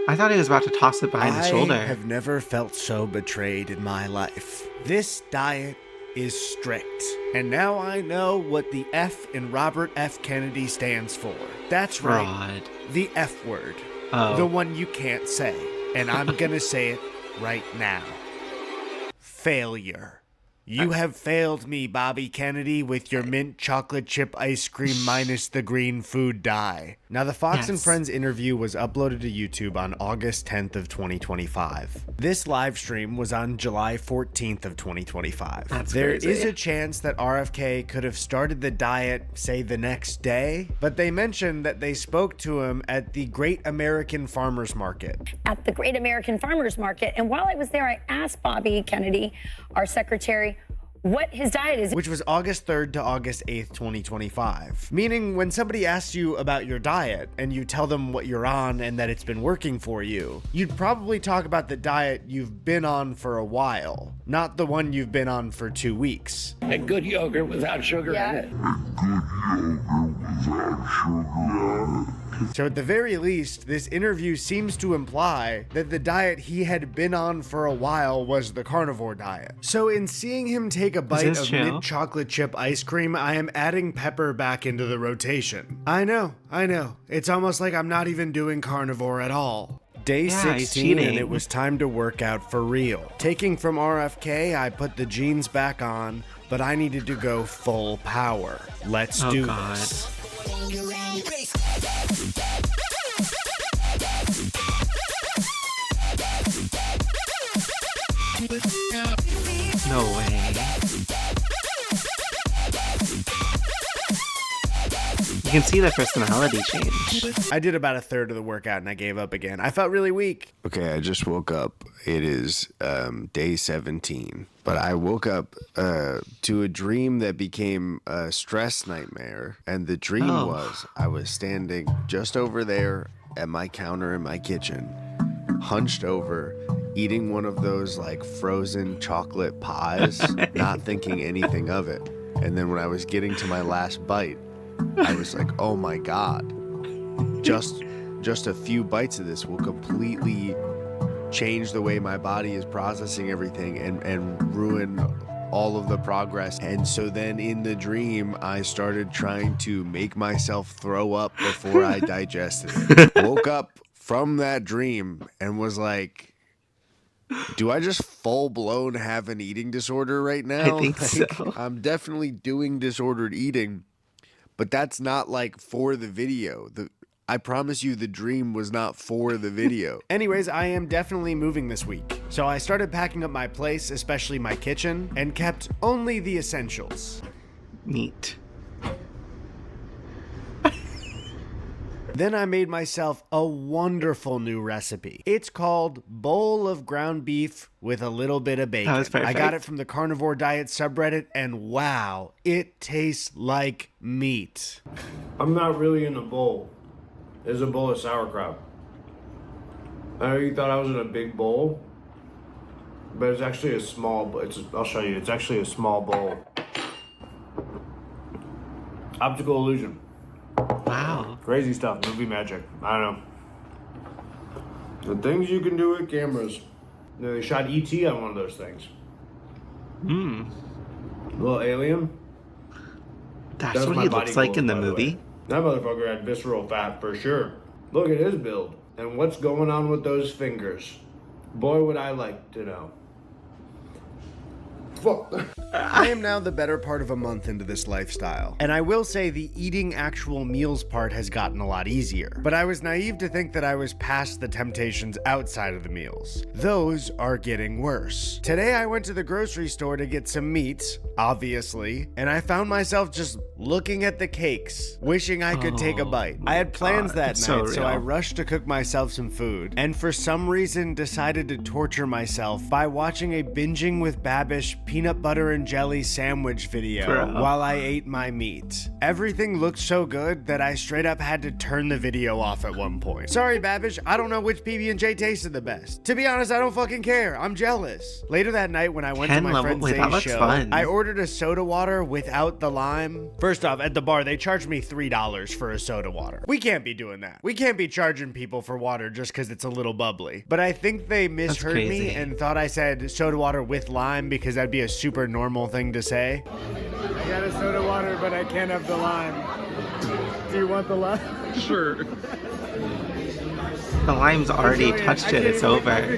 I thought he was about to toss it behind his shoulder. I have never felt so betrayed in my life. This diet is strict. And now I know what the F in Robert F. Kennedy stands for. That's right. The F word. Oh. The one you can't say. And I'm gonna say it right now. Failure. You have failed me, Bobby Kennedy, with your mint chocolate chip ice cream minus the green food dye. Now, the Fox and Friends interview was uploaded to YouTube on August 10th of 2025. This live stream was on July 14th of 2025. There is a chance that RFK could have started the diet, say, the next day, but they mentioned that they spoke to him at the Great American Farmers Market. At the Great American Farmers Market, and while I was there, I asked Bobby Kennedy, our secretary, what his diet is. Which was August 3rd to August 8th, 2025. Meaning when somebody asks you about your diet and you tell them what you're on and that it's been working for you, you'd probably talk about the diet you've been on for a while, not the one you've been on for 2 weeks. And good yogurt without sugar in it. So at the very least, this interview seems to imply that the diet he had been on for a while was the carnivore diet. So in seeing him take a bite of mint chocolate chip ice cream, I am adding pepper back into the rotation. I know. It's almost like I'm not even doing carnivore at all. Day 16 and it was time to work out for real. Taking from RFK, I put the jeans back on, but I needed to go full power. Let's do this. No way. You can see the personality change. I did about a third of the workout and I gave up again. I felt really weak. Okay, I just woke up. It is day 17. But I woke up to a dream that became a stress nightmare. And the dream was I was standing just over there at my counter in my kitchen, hunched over, eating one of those like frozen chocolate pies, not thinking anything of it. And then when I was getting to my last bite, I was like, oh my God, just a few bites of this will completely change the way my body is processing everything and ruin all of the progress. And so then in the dream, I started trying to make myself throw up before I digested it. Woke up from that dream and was like, do I just full-blown have an eating disorder right now? I think so. I'm definitely doing disordered eating, but that's not like for the video. I promise you the dream was not for the video. Anyways, I am definitely moving this week. So I started packing up my place, especially my kitchen, and kept only the essentials. Neat. Then I made myself a wonderful new recipe. It's called Bowl of Ground Beef with a little bit of bacon. That was perfect. I got it from the Carnivore Diet subreddit, and wow, it tastes like meat. I'm not really in a bowl. It's a bowl of sauerkraut. I know you thought I was in a big bowl, but it's actually a small. I'll show you. It's actually a small bowl. Optical illusion. Wow. Crazy stuff. Movie magic. I don't know. The things you can do with cameras. You know, they shot E.T. on one of those things. Little alien. That's what he looks like in the movie. That motherfucker had visceral fat for sure. Look at his build. And what's going on with those fingers? Boy, would I like to know. Fuck. I am now the better part of a month into this lifestyle, and I will say the eating actual meals part has gotten a lot easier, but I was naive to think that I was past the temptations outside of the meals. Those are getting worse. Today I went to the grocery store to get some meat, obviously, and I found myself just looking at the cakes, wishing I could take a bite. I had plans that night, so I rushed to cook myself some food, and for some reason decided to torture myself by watching a Binging with Babish peanut butter and jelly sandwich video while I ate my meat. Everything looked so good that I straight up had to turn the video off at one point. Sorry, Babish, I don't know which PB&J tasted the best. To be honest, I don't fucking care. I'm jealous. Later that night when I went to my friend Zay's show, I ordered a soda water without the lime. First off, at the bar, they charged me $3 for a soda water. We can't be doing that. We can't be charging people for water just because it's a little bubbly. But I think they misheard me and thought I said soda water with lime because that'd be a super normal thing to say. I got a soda water, but I can't have the lime. Do you want the lime? Sure. The lime's already touched it. It's over.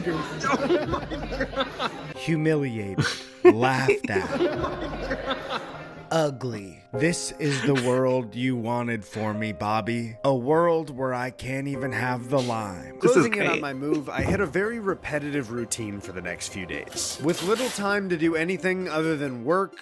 Humiliated. laughed at. Ugly. This is the world you wanted for me, Bobby. A world where I can't even have the lime. Closing in on my move, I hit a very repetitive routine for the next few days. With little time to do anything other than work,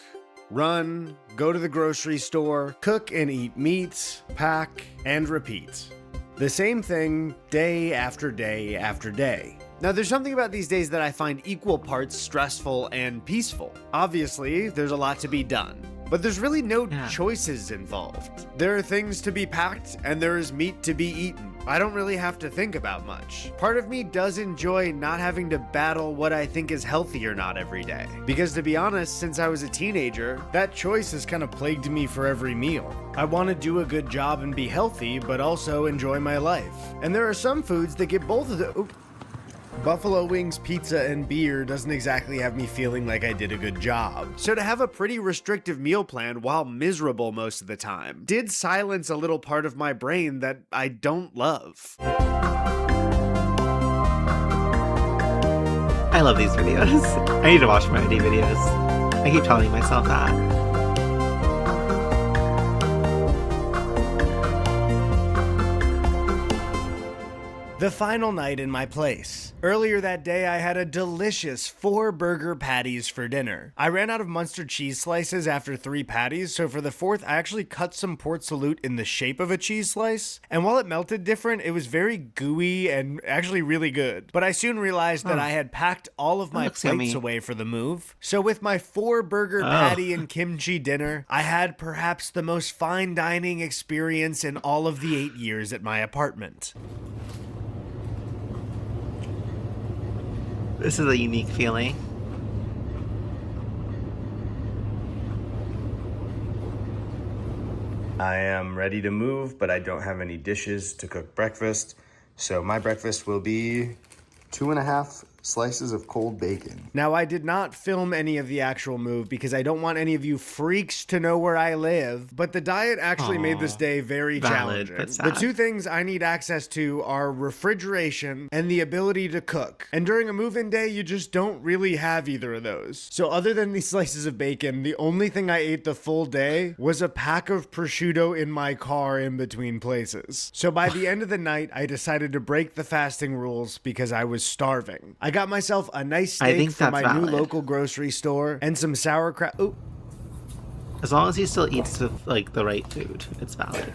run, go to the grocery store, cook and eat meat, pack, and repeat. The same thing day after day after day. Now, there's something about these days that I find equal parts stressful and peaceful. Obviously, there's a lot to be done. But there's really no choices involved. There are things to be packed, and there is meat to be eaten. I don't really have to think about much. Part of me does enjoy not having to battle what I think is healthy or not every day. Because to be honest, since I was a teenager, that choice has kind of plagued me for every meal. I want to do a good job and be healthy, but also enjoy my life. And there are some foods that get both of the... Buffalo wings, pizza, and beer doesn't exactly have me feeling like I did a good job. So to have a pretty restrictive meal plan while miserable most of the time did silence a little part of my brain that I don't love. I love these videos. I need to watch more Eddy videos. I keep telling myself that. The final night in my place. Earlier that day, I had a delicious 4 burger patties for dinner. I ran out of Munster cheese slices after 3 patties, so for the 4th, I actually cut some Port Salut in the shape of a cheese slice. And while it melted different, it was very gooey and actually really good. But I soon realized that I had packed all of my plates away for the move. So with my 4 burger patty and kimchi dinner, I had perhaps the most fine dining experience in all of the 8 years at my apartment. This is a unique feeling. I am ready to move, but I don't have any dishes to cook breakfast. So my breakfast will be 2.5 slices of cold bacon. Now, I did not film any of the actual move because I don't want any of you freaks to know where I live, but the diet actually made this day very challenging. The 2 things I need access to are refrigeration and the ability to cook. And during a move-in day, you just don't really have either of those. So other than these slices of bacon, the only thing I ate the full day was a pack of prosciutto in my car in between places. So by the end of the night, I decided to break the fasting rules because I was starving. I got myself a nice steak from my new local grocery store and some sauerkraut. Ooh. As long as he still eats the right food, it's valid.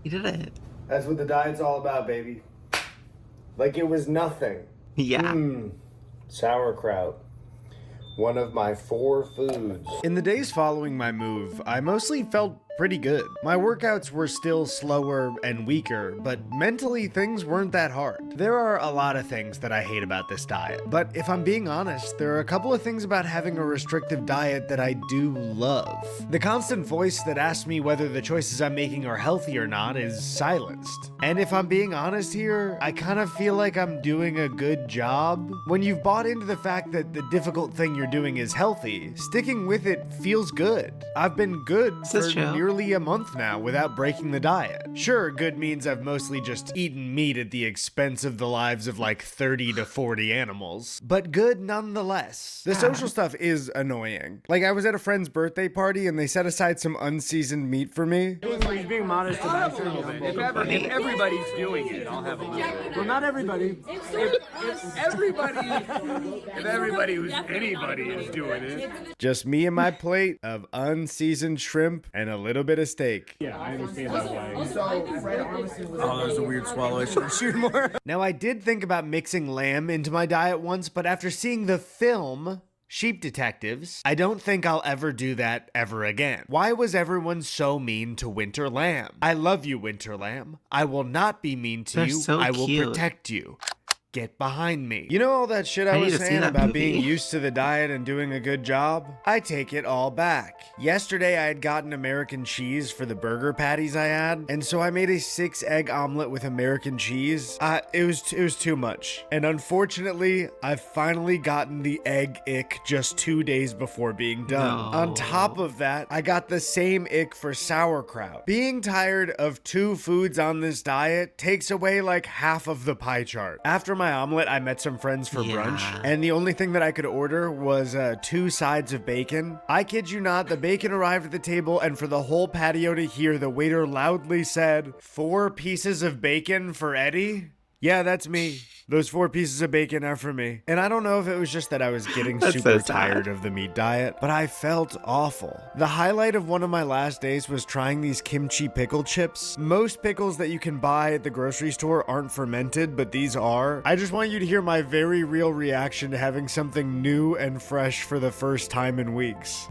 He did it. That's what the diet's all about, baby. Like it was nothing. Yeah. Sauerkraut. One of my 4 foods. In the days following my move, I mostly felt pretty good. My workouts were still slower and weaker, but mentally things weren't that hard. There are a lot of things that I hate about this diet, but if I'm being honest, there are a couple of things about having a restrictive diet that I do love. The constant voice that asks me whether the choices I'm making are healthy or not is silenced. And if I'm being honest here, I kind of feel like I'm doing a good job. When you've bought into the fact that the difficult thing you're doing is healthy, sticking with it feels good. I've been good for nearly a month now without breaking the diet. Sure, good means I've mostly just eaten meat at the expense of the lives of like 30 to 40 animals, but good nonetheless. The social stuff is annoying. Like I was at a friend's birthday party and they set aside some unseasoned meat for me. He's being modest about it. If everybody's doing it, I'll have a little. Well, not everybody. If everybody who's anybody is doing it. Just me and my plate of unseasoned shrimp and a little bit of steak. Yeah, I understand that way. Oh, that was a weird swallow. I should shoot more. Now, I did think about mixing lamb into my diet once, but after seeing the film Sheep Detectives, I don't think I'll ever do that ever again. Why was everyone so mean to Winter Lamb? I love you, Winter Lamb. I will not be mean to you. So I will cute. protect you. get behind me. You know all that shit I I need was to see saying that about movie. being used to the diet and doing a good job? I take it all back. Yesterday I had gotten American cheese for the burger patties I had, and so I made a 6-egg omelet with American cheese. It was too much. And unfortunately, I've finally gotten the egg ick just 2 days before being done. No. On top of that, I got the same ick for sauerkraut. Being tired of 2 foods on this diet takes away like half of the pie chart. After my omelet, I met some friends for brunch, and the only thing that I could order was 2 sides of bacon. I kid you not, the bacon arrived at the table, and for the whole patio to hear, the waiter loudly said, 4 pieces of bacon for Eddy? Yeah, that's me. Those 4 pieces of bacon are for me. And I don't know if it was just that I was getting super tired of the meat diet, but I felt awful. The highlight of one of my last days was trying these kimchi pickle chips. Most pickles that you can buy at the grocery store aren't fermented, but these are. I just want you to hear my very real reaction to having something new and fresh for the first time in weeks.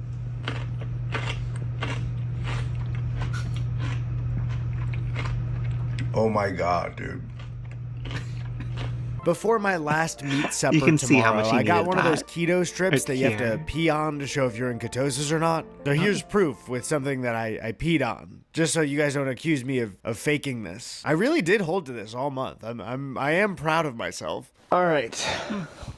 Oh my God, dude. Before my last meat supper You can see how tomorrow, much he I got needed one of those that. keto strips that you have to Here. pee on to show if you're in ketosis or not. So here's proof with something that I peed on, just so you guys don't accuse me of faking this. I really did hold to this all month. I am proud of myself. All right,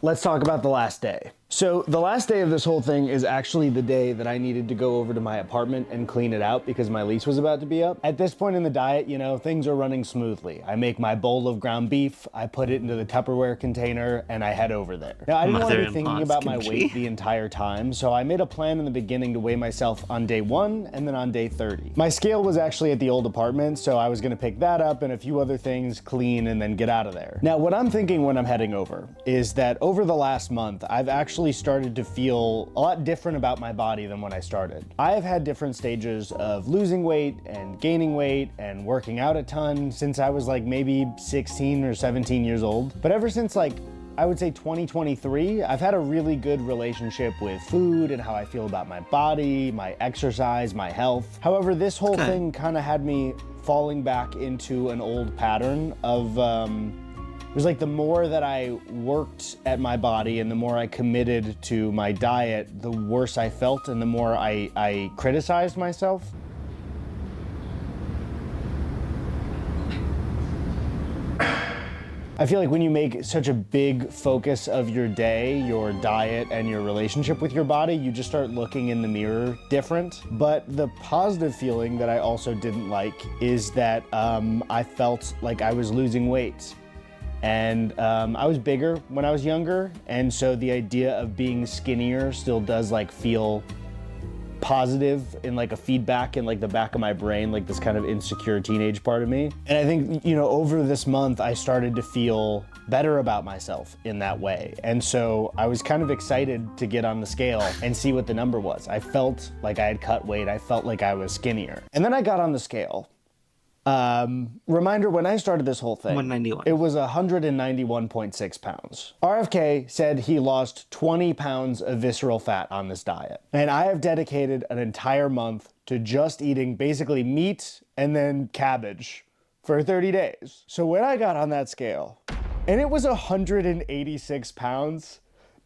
let's talk about the last day. So the last day of this whole thing is actually the day that I needed to go over to my apartment and clean it out because my lease was about to be up. At this point in the diet, you know, things are running smoothly. I make my bowl of ground beef, I put it into the Tupperware container, and I head over there. Now, I didn't want to be thinking about my weight the entire time, so I made a plan in the beginning to weigh myself on day 1 and then on day 30. My scale was actually at the old apartment, so I was gonna pick that up and a few other things, clean, and then get out of there. Now, what I'm thinking when I'm heading over is that over the last month, I've actually started to feel a lot different about my body than when I started. I've had different stages of losing weight and gaining weight and working out a ton since I was like maybe 16 or 17 years old. But ever since like I would say 2023, I've had a really good relationship with food and how I feel about my body, my exercise, my health. However, this whole thing kind of had me falling back into an old pattern of it was like the more that I worked at my body and the more I committed to my diet, the worse I felt and the more I criticized myself. I feel like when you make such a big focus of your day, your diet, and your relationship with your body, you just start looking in the mirror different. But the positive feeling that I also didn't like is that I felt like I was losing weight. And I was bigger when I was younger, and so the idea of being skinnier still does like feel positive in like a feedback in like the back of my brain, like this kind of insecure teenage part of me. And I think, you know, over this month, I started to feel better about myself in that way. And so I was kind of excited to get on the scale and see what the number was. I felt like I had cut weight. I felt like I was skinnier. And then I got on the scale. Reminder, when I started this whole thing, 191. It was 191.6 pounds. RFK said he lost 20 pounds of visceral fat on this diet. And I have dedicated an entire month to just eating basically meat and then cabbage for 30 days. So when I got on that scale and it was 186 pounds,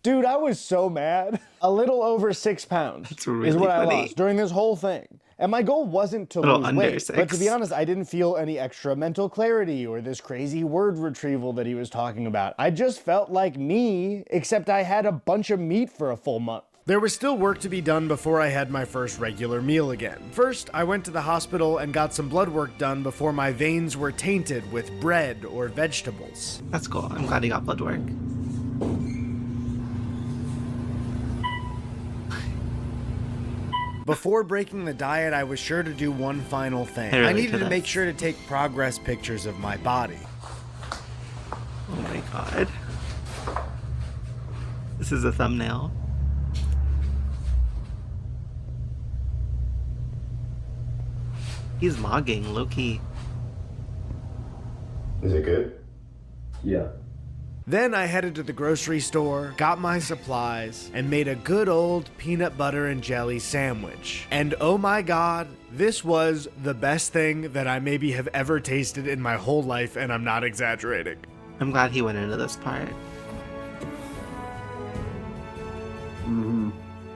dude, I was so mad. A little over 6 pounds is what I lost during this whole thing. And my goal wasn't to lose weight, but to be honest, I didn't feel any extra mental clarity or this crazy word retrieval that he was talking about. I just felt like me, except I had a bunch of meat for a full month. There was still work to be done before I had my first regular meal again. First, I went to the hospital and got some blood work done before my veins were tainted with bread or vegetables. That's cool. I'm glad you got blood work. Before breaking the diet, I was sure to do one final thing. I needed to make sure to take progress pictures of my body. Oh my god. This is a thumbnail. He's mogging, low-key. Is it good? Yeah. Then I headed to the grocery store, got my supplies, and made a good old peanut butter and jelly sandwich. And oh my god, this was the best thing that I maybe have ever tasted in my whole life, and I'm not exaggerating. I'm glad he went into this part.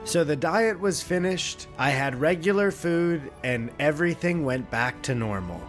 So the diet was finished, I had regular food, and everything went back to normal.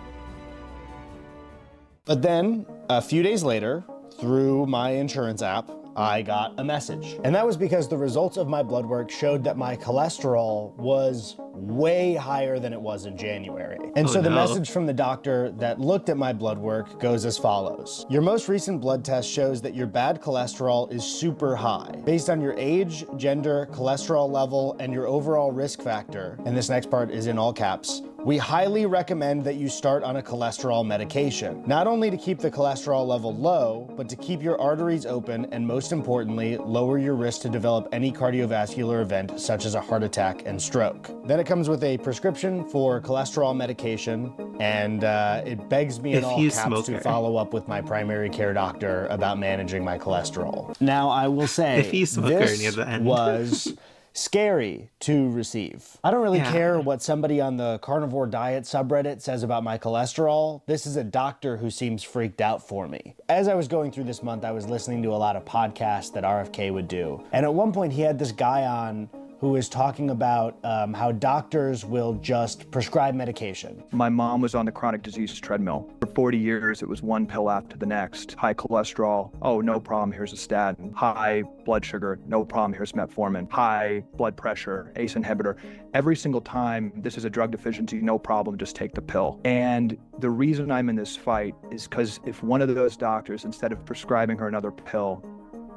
But then, a few days later, through my insurance app, I got a message. And that was because the results of my blood work showed that my cholesterol was way higher than it was in January. And so the message from the doctor that looked at my blood work goes as follows. Your most recent blood test shows that your bad cholesterol is super high. Based on your age, gender, cholesterol level, and your overall risk factor, and this next part is in all caps, we highly recommend that you start on a cholesterol medication, not only to keep the cholesterol level low, but to keep your arteries open and, most importantly, lower your risk to develop any cardiovascular event such as a heart attack and stroke. Then it comes with a prescription for cholesterol medication, and it begs me in all caps to follow up with my primary care doctor about managing my cholesterol. Now, I will say, this was scary to receive. I don't really care what somebody on the carnivore diet subreddit says about my cholesterol. This is a doctor who seems freaked out for me. As I was going through this month, I was listening to a lot of podcasts that RFK would do. And at one point he had this guy on who was talking about how doctors will just prescribe medication. My mom was on the chronic disease treadmill. For 40 years, it was one pill after the next. High cholesterol, oh, no problem, here's a statin. High blood sugar, no problem, here's metformin. High blood pressure, ACE inhibitor. Every single time, this is a drug deficiency, no problem, just take the pill. And the reason I'm in this fight is because if one of those doctors, instead of prescribing her another pill,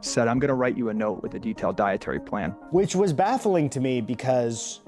said, I'm gonna write you a note with a detailed dietary plan. Which was baffling to me because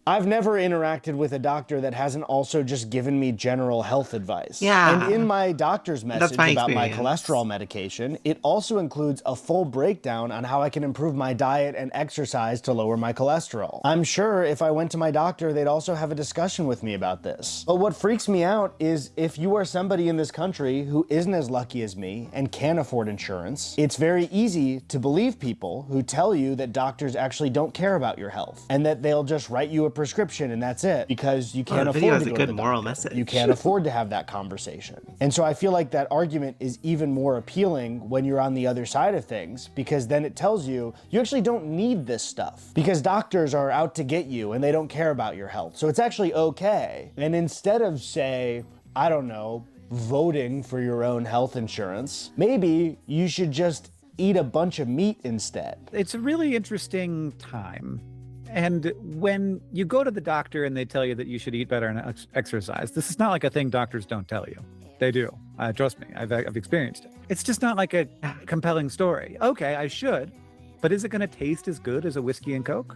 I've never interacted with a doctor that hasn't also just given me general health advice. Yeah. And in my doctor's message about my cholesterol medication, it also includes a full breakdown on how I can improve my diet and exercise to lower my cholesterol. I'm sure if I went to my doctor, they'd also have a discussion with me about this. But what freaks me out is if you are somebody in this country who isn't as lucky as me and can't afford insurance, it's very easy to believe people who tell you that doctors actually don't care about your health and that they'll just write you a prescription and that's it because you can't afford to go to the doctor. You can't afford to have that conversation. And so I feel like that argument is even more appealing when you're on the other side of things because then it tells you you actually don't need this stuff because doctors are out to get you and they don't care about your health. So it's actually okay. And instead of say, I don't know, voting for your own health insurance, maybe you should just eat a bunch of meat instead. It's a really interesting time. And when you go to the doctor and they tell you that you should eat better and exercise, this is not like a thing doctors don't tell you. They do. Trust me, I've experienced it. It's just not like a compelling story. Okay, I should, but is it going to taste as good as a whiskey and Coke?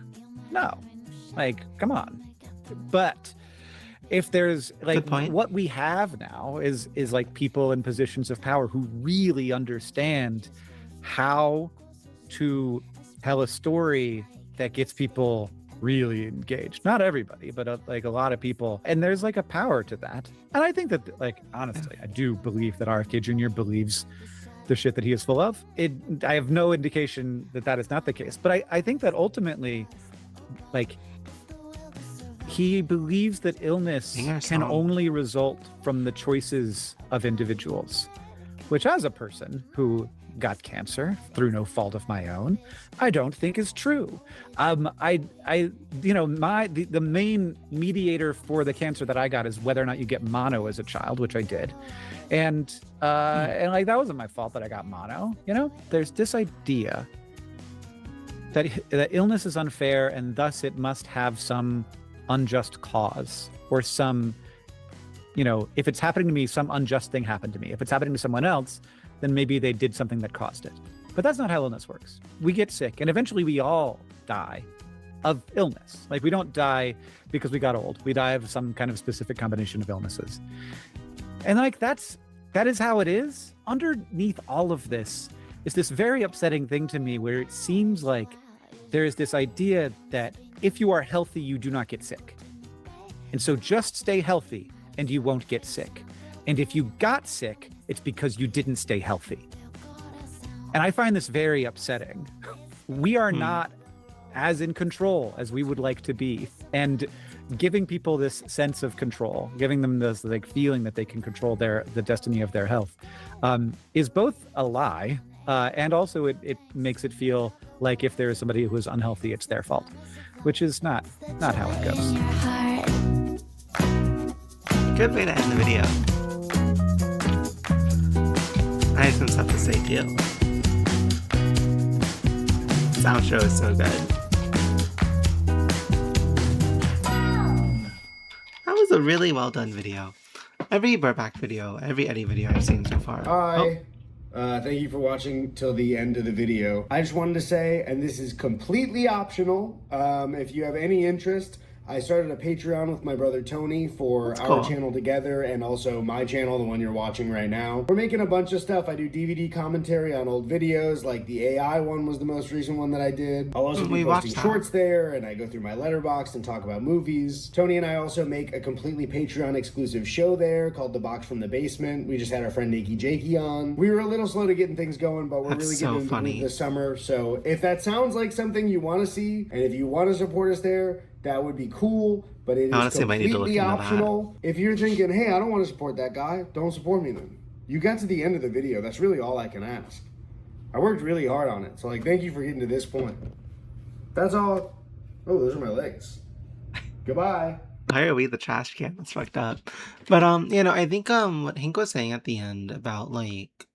No. Like, come on. But if there's like what we have now is like people in positions of power who really understand how to tell a story that gets people really engaged. Not everybody, but like a lot of people. And there's like a power to that. And I think that, like, honestly, I do believe that RFK Jr. believes the shit that he is full of. I have no indication that that is not the case. But I think that ultimately, like, he believes that illness can only result from the choices of individuals, which as a person who got cancer through no fault of my own, I don't think is true. The main mediator for the cancer that I got is whether or not you get mono as a child, which I did. And like, that wasn't my fault that I got mono. You know, there's this idea that illness is unfair and thus it must have some unjust cause or some, if it's happening to me, some unjust thing happened to me. If it's happening to someone else, then maybe they did something that caused it. But that's not how illness works. We get sick, and eventually we all die of illness. Like, we don't die because we got old. We die of some kind of specific combination of illnesses. And like, that is how it is. Underneath all of this is this very upsetting thing to me where it seems like there is this idea that if you are healthy, you do not get sick. And so just stay healthy and you won't get sick. And if you got sick, it's because you didn't stay healthy. And I find this very upsetting. We are not as in control as we would like to be. And giving people this sense of control, giving them this like feeling that they can control the destiny of their health, is both a lie, and also it makes it feel like if there is somebody who is unhealthy, it's their fault, which is not how it goes. Good way to end the video. I have some stuff to say too. Sound show is so good. That was a really well done video. Every Burback video, every Eddy video I've seen so far. Hi. Thank you for watching till the end of the video. I just wanted to say, and this is completely optional, if you have any interest, I started a Patreon with my brother Tony for our channel together and also my channel, the one you're watching right now. We're making a bunch of stuff. I do DVD commentary on old videos, like the AI one was the most recent one that I did. I'll also be posting shorts there, and I go through my letterbox and talk about movies. Tony and I also make a completely Patreon exclusive show there called The Box from the Basement. We just had our friend Nikki Jakey on. We were a little slow to getting things going, but we're really getting into it this summer. So if that sounds like something you want to see, and if you want to support us there, that would be cool, but it is completely optional. If you're thinking, hey, I don't want to support that guy, don't support me then. You got to the end of the video. That's really all I can ask. I worked really hard on it, so like, thank you for getting to this point. That's all. Oh, those are my legs. Goodbye. Why are we the trash can? That's fucked up. But you know, I think what Hank was saying at the end about like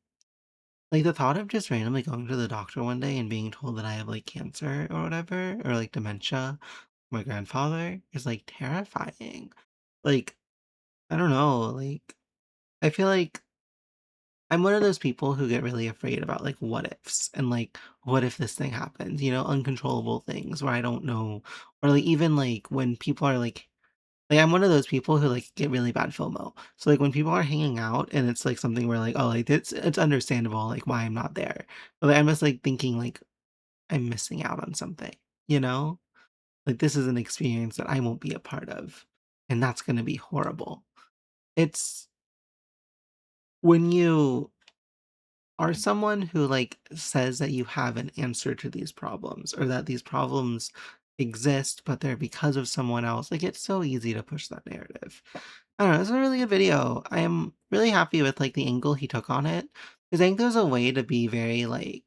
the thought of just randomly going to the doctor one day and being told that I have like cancer or whatever, or like dementia, my grandfather, is like terrifying. Like, I don't know, like I feel like I'm one of those people who get really afraid about like what ifs and like what if this thing happens, you know, uncontrollable things where I don't know, or like even like when people are like I'm one of those people who like get really bad FOMO. So like when people are hanging out and it's like something where like, oh, like it's understandable like why I'm not there. But like, I'm just like thinking like I'm missing out on something, you know? Like this is an experience that I won't be a part of. And that's gonna be horrible. It's when you are someone who like says that you have an answer to these problems or that these problems exist but they're because of someone else, like it's so easy to push that narrative. I don't know, it's a really good video. I am really happy with like the angle he took on it, because I think there's a way to be very like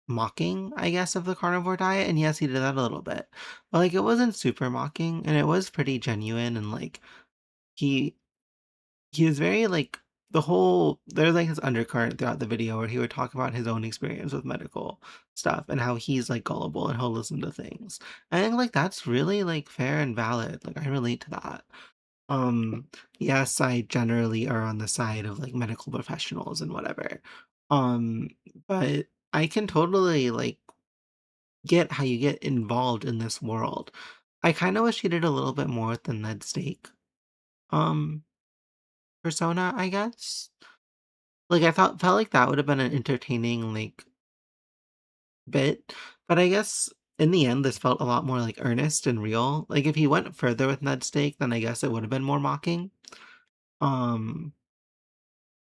mocking, I guess, of the carnivore diet, and yes, he did that a little bit, but like it wasn't super mocking and it was pretty genuine, and like he is very like there's like his undercurrent throughout the video where he would talk about his own experience with medical stuff and how he's like gullible and he'll listen to things. I think like that's really like fair and valid. Like I relate to that. Yes, I generally are on the side of like medical professionals and whatever. But I can totally like get how you get involved in this world. I kind of wish he did a little bit more with the Ned Steak persona, I guess. Like I felt like that would have been an entertaining like bit, but I guess in the end this felt a lot more like earnest and real. Like if he went further with Ned Steak, then I guess it would have been more mocking. Um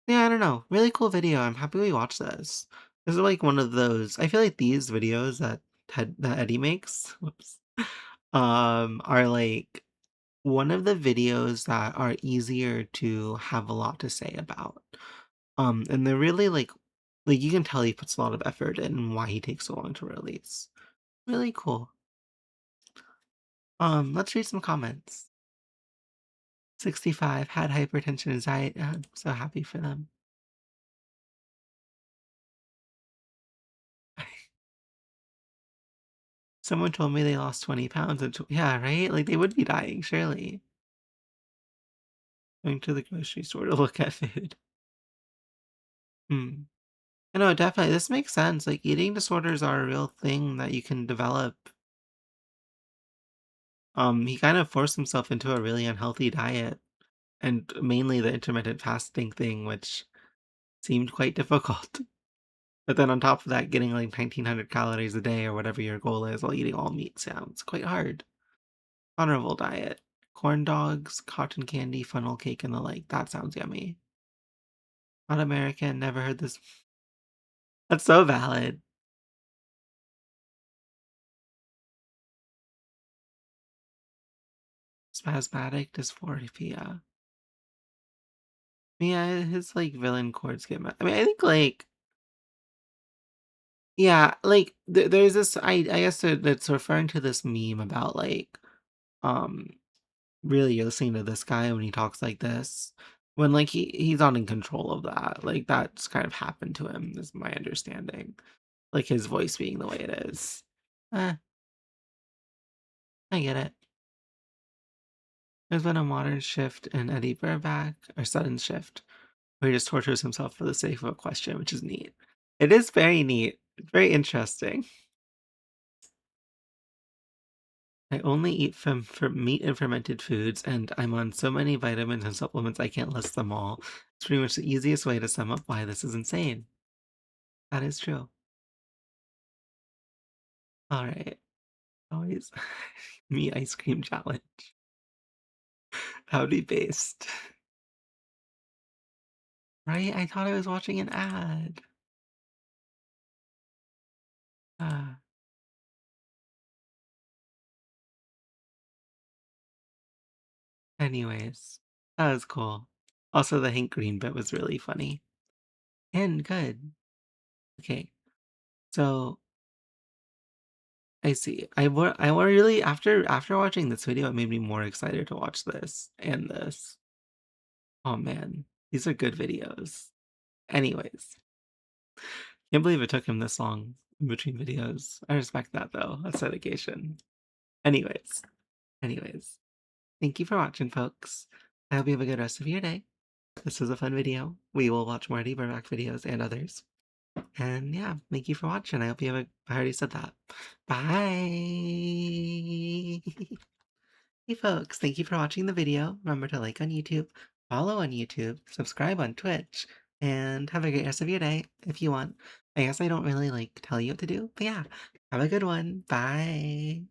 yeah, I don't know. Really cool video. I'm happy we watched this. This is like one of those, I feel like these videos that Eddy makes, whoops, are like one of the videos that are easier to have a lot to say about. And they're really like you can tell he puts a lot of effort in and why he takes so long to release. Really cool. Let's read some comments. 65 had hypertension anxiety. I'm so happy for them. Someone told me they lost 20 pounds. Yeah, right? Like they would be dying, surely. Going to the grocery store to look at food. Hmm. I know, definitely. This makes sense. Like eating disorders are a real thing that you can develop. He kind of forced himself into a really unhealthy diet, and mainly the intermittent fasting thing, which seemed quite difficult. But then on top of that, getting like 1900 calories a day or whatever your goal is while eating all meat sounds quite hard. Honorable diet. Corn dogs, cotton candy, funnel cake, and the like. That sounds yummy. Not American, never heard this. That's so valid. Spasmodic dysphoria. Yeah, his like villain chords get I mean, I think like yeah, like there's this I guess that's referring to this meme about like um really you're listening to this guy when he talks like this when like he's not in control of that. Like that's kind of happened to him is my understanding. Like his voice being the way it is. I get it. There's been a modern shift in Eddy Burback, or sudden shift, where he just tortures himself for the sake of a question, which is neat. It is very neat. It's very interesting. I only eat from meat and fermented foods, and I'm on so many vitamins and supplements I can't list them all. It's pretty much the easiest way to sum up why this is insane. That is true. All right. Always me ice cream challenge. Howdy based. Right? I thought I was watching an ad. Anyways, that was cool. Also, the Hank Green bit was really funny and good. Okay, so I see. I really after watching this video, it made me more excited to watch this and this. Oh man, these are good videos. Anyways, can't believe it took him this long in between videos. I respect that though. That's dedication. Anyways, thank you for watching, folks. I hope you have a good rest of your day. This was a fun video. We will watch more Eddy Burback videos and others. And yeah, thank you for watching. I hope you have I already said that. Bye! Hey folks, thank you for watching the video. Remember to like on YouTube, follow on YouTube, subscribe on Twitch, and have a great rest of your day if you want. I guess I don't really like tell you what to do, but yeah, have a good one. Bye!